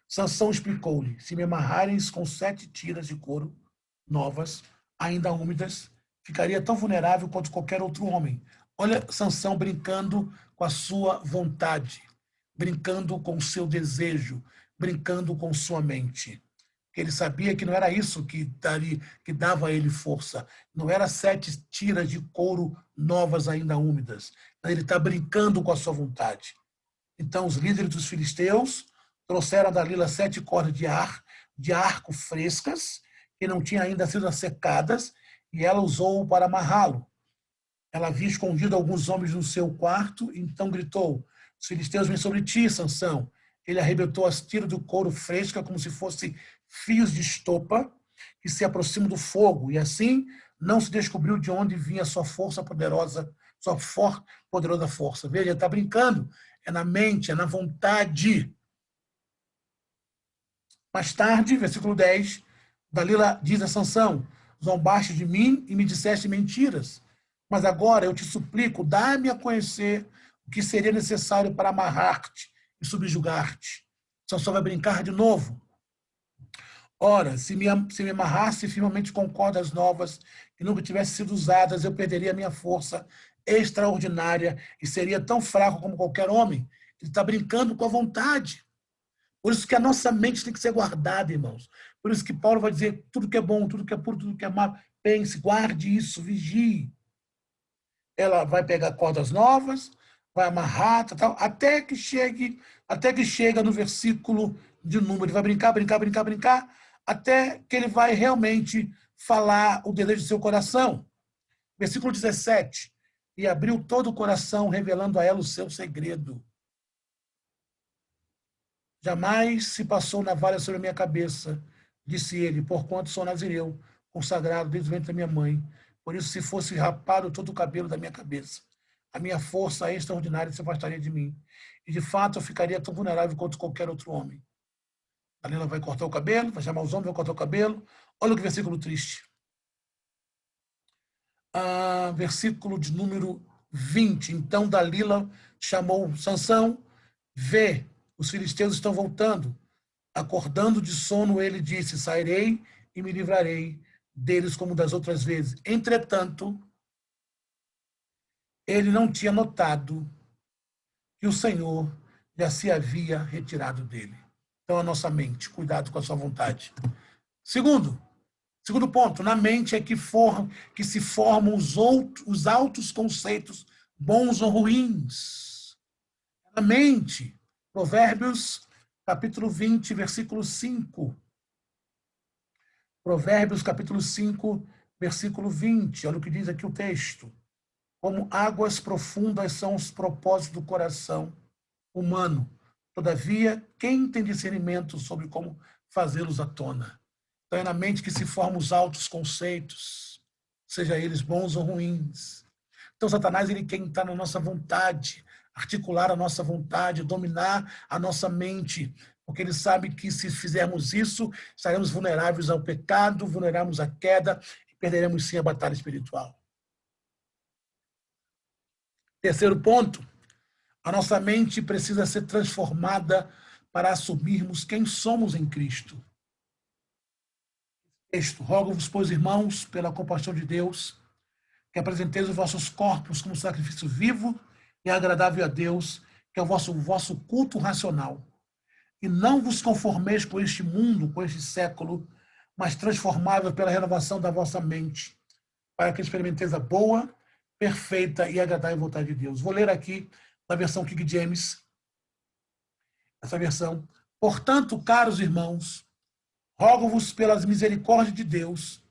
Sansão explicou-lhe, se me amarrares com 7 tiras de couro novas, ainda úmidas, ficaria tão vulnerável quanto qualquer outro homem. Olha Sansão brincando com a sua vontade, brincando com o seu desejo, brincando com sua mente. Ele sabia que não era isso que dava a ele força. Não era 7 tiras de couro novas ainda úmidas. Ele está brincando com a sua vontade. Então, os líderes dos filisteus trouxeram a Dalila 7 cordas de arco frescas, que não tinham ainda sido secadas, e ela usou para amarrá-lo. Ela havia escondido alguns homens no seu quarto, então gritou, os filisteus vêm sobre ti, Sansão. Ele arrebentou as tiras do couro fresca como se fossem fios de estopa que se aproximam do fogo, e assim não se descobriu de onde vinha sua força poderosa, sua poderosa força. Veja, ele está brincando, é na mente, é na vontade. Mais tarde, versículo 10, Dalila diz a Sansão, zombaste de mim e me disseste mentiras. Mas agora eu te suplico, dá-me a conhecer o que seria necessário para amarrar-te e subjugar-te. Sansão vai brincar de novo. Ora, se me amarrasse firmemente com cordas novas que nunca tivessem sido usadas, eu perderia a minha força extraordinária e seria tão fraco como qualquer homem. Ele está brincando com a vontade. Por isso que a nossa mente tem que ser guardada, irmãos. Por isso que Paulo vai dizer tudo que é bom, tudo que é puro, tudo que é mal, pense, guarde isso, vigie. Ela vai pegar cordas novas, vai amarrar, tal, até que chega no versículo de número. Ele vai brincar, até que ele vai realmente falar o desejo do seu coração. Versículo 17. E abriu todo o coração, revelando a ela o seu segredo. Jamais se passou navalha sobre a minha cabeça, disse ele, porquanto sou nazireu, consagrado desde o ventre da minha mãe. Por isso, se fosse rapado todo o cabelo da minha cabeça, a minha força extraordinária se afastaria de mim. E, de fato, eu ficaria tão vulnerável quanto qualquer outro homem. Dalila vai cortar o cabelo, vai chamar os homens, vai cortar o cabelo. Olha que versículo triste. Versículo de número 20. Então Dalila chamou Sansão, vê, os filisteus estão voltando. Acordando de sono, ele disse, sairei e me livrarei deles como das outras vezes. Entretanto, ele não tinha notado que o Senhor já se havia retirado dele. Então, a nossa mente, cuidado com a sua vontade. Segundo ponto, na mente é que se formam os altos conceitos, bons ou ruins. Na mente, Provérbios, capítulo 20, versículo 5. Provérbios, capítulo 5, versículo 20. Olha o que diz aqui o texto. Como águas profundas são os propósitos do coração humano. Todavia, quem tem discernimento sobre como fazê-los à tona? Então, é na mente que se formam os altos conceitos, seja eles bons ou ruins. Então, Satanás, ele quer entrar na nossa vontade, articular a nossa vontade, dominar a nossa mente, porque ele sabe que se fizermos isso, estaremos vulneráveis ao pecado, vulneráveis à queda e perderemos sim a batalha espiritual. Terceiro ponto, a nossa mente precisa ser transformada para assumirmos quem somos em Cristo. Texto, rogo-vos, pois, irmãos, pela compaixão de Deus, que apresenteis os vossos corpos como sacrifício vivo e agradável a Deus, que é o vosso culto racional. E não vos conformeis com este mundo, com este século, mas transformável pela renovação da vossa mente, para que experimenteis a boa, perfeita e agradável vontade de Deus. Vou ler aqui na versão King James, essa versão. Portanto, caros irmãos, rogo-vos pelas misericórdias de Deus,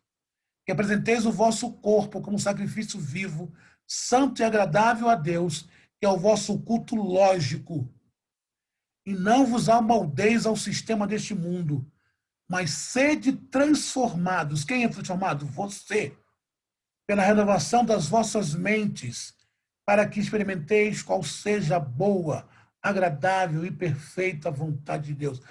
que apresenteis o vosso corpo como sacrifício vivo, santo e agradável a Deus, que é o vosso culto lógico. E não vos amoldeis ao sistema deste mundo, mas sede transformados. Quem é transformado? Você. Pela renovação das vossas mentes, para que experimenteis qual seja a boa, agradável e perfeita vontade de Deus.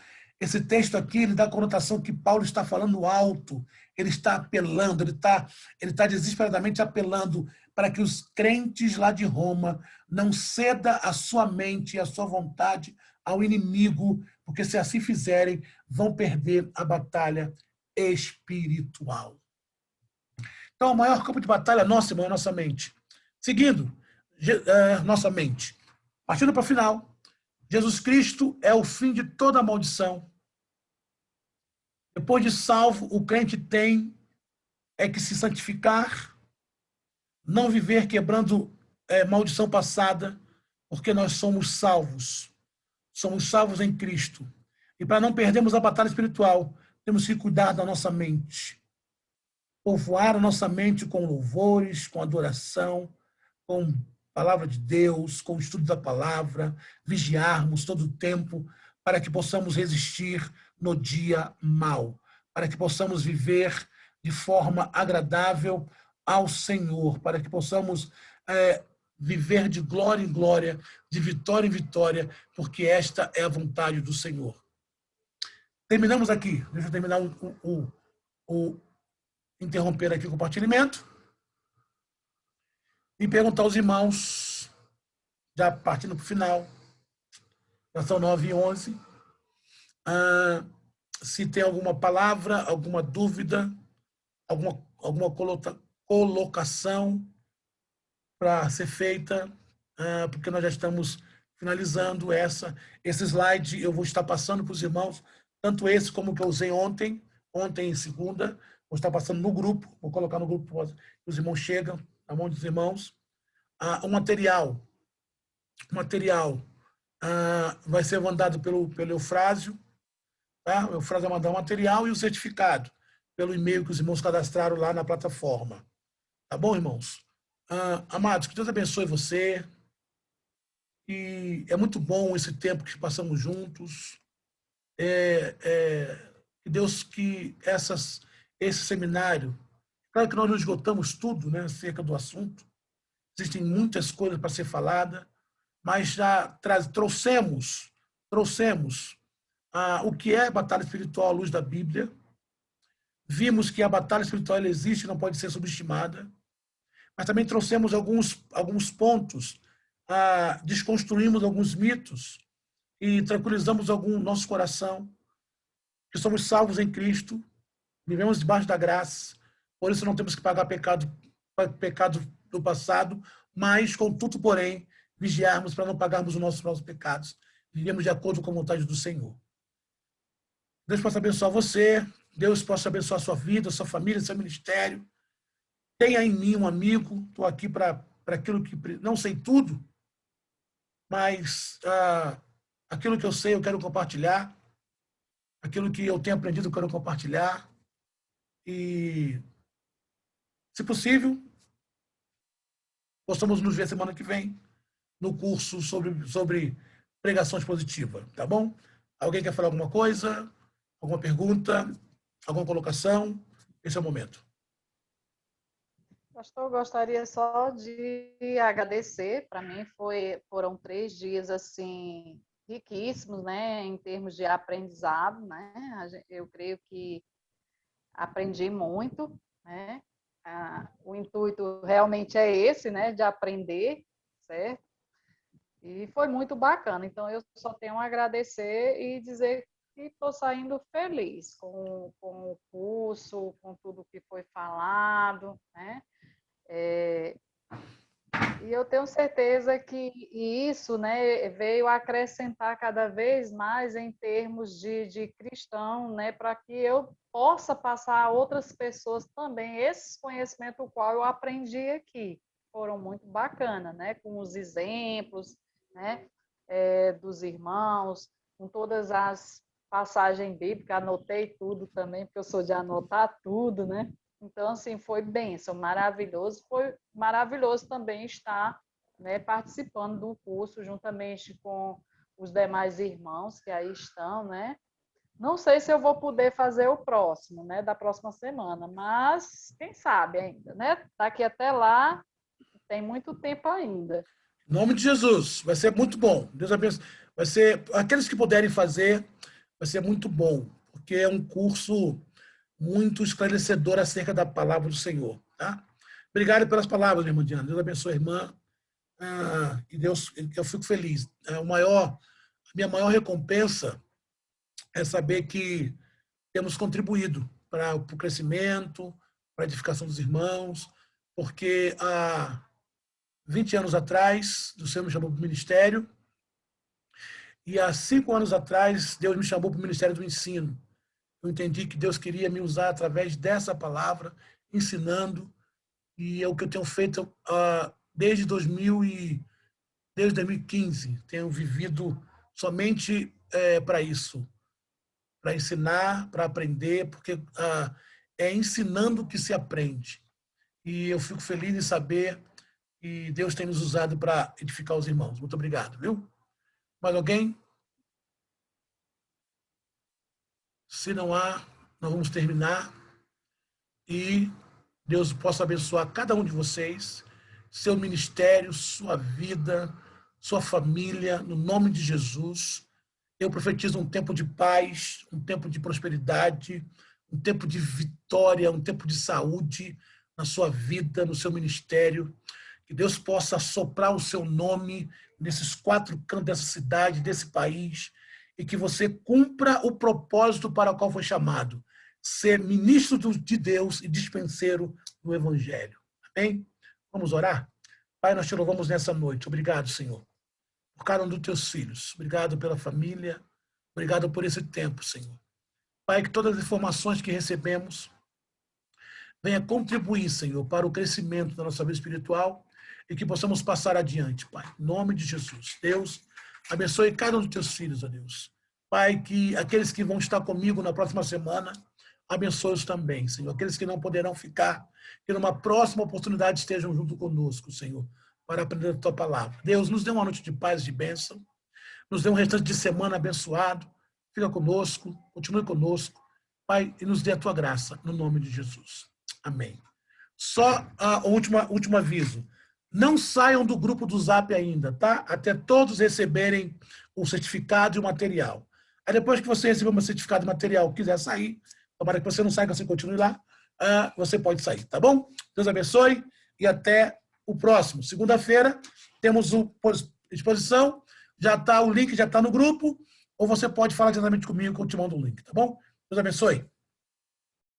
Esse texto aqui, ele dá a conotação que Paulo está falando alto, ele está apelando, ele está desesperadamente apelando para que os crentes lá de Roma não ceda a sua mente e a sua vontade ao inimigo, porque se assim fizerem, vão perder a batalha espiritual. Então, o maior campo de batalha nosso, irmão, é a nossa mente. Seguindo, nossa mente. Partindo para o final, Jesus Cristo é o fim de toda maldição. Depois de salvo, o crente tem que se santificar, não viver quebrando maldição passada, porque nós somos salvos. Somos salvos em Cristo. E para não perdermos a batalha espiritual, temos que cuidar da nossa mente. Povoar a nossa mente com louvores, com adoração, com palavra de Deus, com o estudo da palavra, vigiarmos todo o tempo para que possamos resistir no dia mau, para que possamos viver de forma agradável ao Senhor, para que possamos viver de glória em glória, de vitória em vitória, porque esta é a vontade do Senhor. Terminamos aqui. Deixa eu terminar interromper aqui o compartilhamento e perguntar aos irmãos, já partindo para o final, já são 9h11, se tem alguma palavra, alguma dúvida, alguma colocação para ser feita, porque nós já estamos finalizando esse slide. Eu vou estar passando para os irmãos, tanto esse como o que eu usei ontem em segunda, vou estar passando no grupo, vou colocar no grupo, os irmãos chegam, na mão dos irmãos. O material vai ser mandado pelo Eufrásio, tá? O Eufrásio vai mandar o material e o certificado pelo e-mail que os irmãos cadastraram lá na plataforma. Tá bom, irmãos? Amados, que Deus abençoe você. E é muito bom esse tempo que passamos juntos. Que esse seminário, claro que nós não esgotamos tudo, né, acerca do assunto, existem muitas coisas para ser falada, mas já trouxemos o que é batalha espiritual à luz da Bíblia. Vimos que a batalha espiritual ela existe, não pode ser subestimada, mas também trouxemos alguns pontos, desconstruímos alguns mitos e tranquilizamos nosso coração, que somos salvos em Cristo, vivemos debaixo da graça, por isso não temos que pagar pecado do passado, mas, contudo, porém, vigiarmos para não pagarmos os nossos próprios pecados. Vivemos de acordo com a vontade do Senhor. Deus possa abençoar você, Deus possa abençoar a sua vida, a sua família, seu ministério. Tenha em mim um amigo, estou aqui para aquilo que... Não sei tudo, mas aquilo que eu sei eu quero compartilhar, aquilo que eu tenho aprendido eu quero compartilhar. E, se possível, possamos nos ver semana que vem no curso sobre pregação expositiva, tá bom? Alguém quer falar alguma coisa? Alguma pergunta? Alguma colocação? Esse é o momento. Pastor, eu gostaria só de agradecer. Para mim foram 3 dias assim riquíssimos, né, em termos de aprendizado, né? Eu creio que aprendi muito, né? O intuito realmente é esse, né, de aprender, certo? E foi muito bacana. Então, eu só tenho a agradecer e dizer que estou saindo feliz com o curso, com tudo que foi falado, né? E eu tenho certeza que isso, né, veio acrescentar cada vez mais em termos de cristão, né, para que eu possa passar a outras pessoas também esses conhecimentos o qual eu aprendi aqui. Foram muito bacanas, né, com os exemplos, né, dos irmãos, com todas as passagens bíblicas, anotei tudo também, porque eu sou de anotar tudo, né? Então, assim, foi bênção, maravilhoso. Foi maravilhoso também estar, né, participando do curso, juntamente com os demais irmãos que aí estão, né? Não sei se eu vou poder fazer o próximo, né, da próxima semana, mas quem sabe ainda, né? Daqui até lá, tem muito tempo ainda. Em nome de Jesus, vai ser muito bom. Deus abençoe. Vai ser, aqueles que puderem fazer, vai ser muito bom, porque é um curso muito esclarecedor acerca da palavra do Senhor. Tá? Obrigado pelas palavras, minha irmã Diana. Deus abençoe a irmã. E Deus, eu fico feliz. A minha maior recompensa é saber que temos contribuído para o crescimento, para a edificação dos irmãos, porque há 20 anos atrás, o Senhor me chamou para o ministério, e há 5 anos atrás, Deus me chamou para o ministério do ensino. Eu entendi que Deus queria me usar através dessa palavra, ensinando, e é o que eu tenho feito desde 2015. Tenho vivido somente para isso, para ensinar, para aprender, porque é ensinando que se aprende. E eu fico feliz em saber que Deus tem nos usado para edificar os irmãos. Muito obrigado, viu? Mais alguém? Se não há, nós vamos terminar. E Deus possa abençoar cada um de vocês, seu ministério, sua vida, sua família, no nome de Jesus. Eu profetizo um tempo de paz, um tempo de prosperidade, um tempo de vitória, um tempo de saúde na sua vida, no seu ministério. Que Deus possa soprar o seu nome nesses 4 cantos dessa cidade, desse país, e que você cumpra o propósito para o qual foi chamado, ser ministro de Deus e dispenseiro do Evangelho. Amém? Vamos orar? Pai, nós te louvamos nessa noite. Obrigado, Senhor, por cada um dos teus filhos. Obrigado pela família. Obrigado por esse tempo, Senhor. Pai, que todas as informações que recebemos venha contribuir, Senhor, para o crescimento da nossa vida espiritual e que possamos passar adiante, Pai. Em nome de Jesus. Deus, abençoe cada um dos teus filhos, ó Deus. Pai, que aqueles que vão estar comigo na próxima semana, abençoe-os também, Senhor. Aqueles que não poderão ficar, que numa próxima oportunidade estejam junto conosco, Senhor, para aprender a tua palavra. Deus, nos dê uma noite de paz e de bênção. Nos dê um restante de semana abençoado. Fica conosco, continue conosco, Pai, e nos dê a tua graça, no nome de Jesus. Amém. Só o último aviso. Não saiam do grupo do Zap ainda, tá? Até todos receberem o certificado e o material. Aí depois que você receber o certificado e material, quiser sair, tomara que você não saia, que você continue lá, você pode sair, tá bom? Deus abençoe e até o próximo. Segunda-feira temos exposição, o link já está no grupo, ou você pode falar diretamente comigo que eu te mando o link, tá bom? Deus abençoe.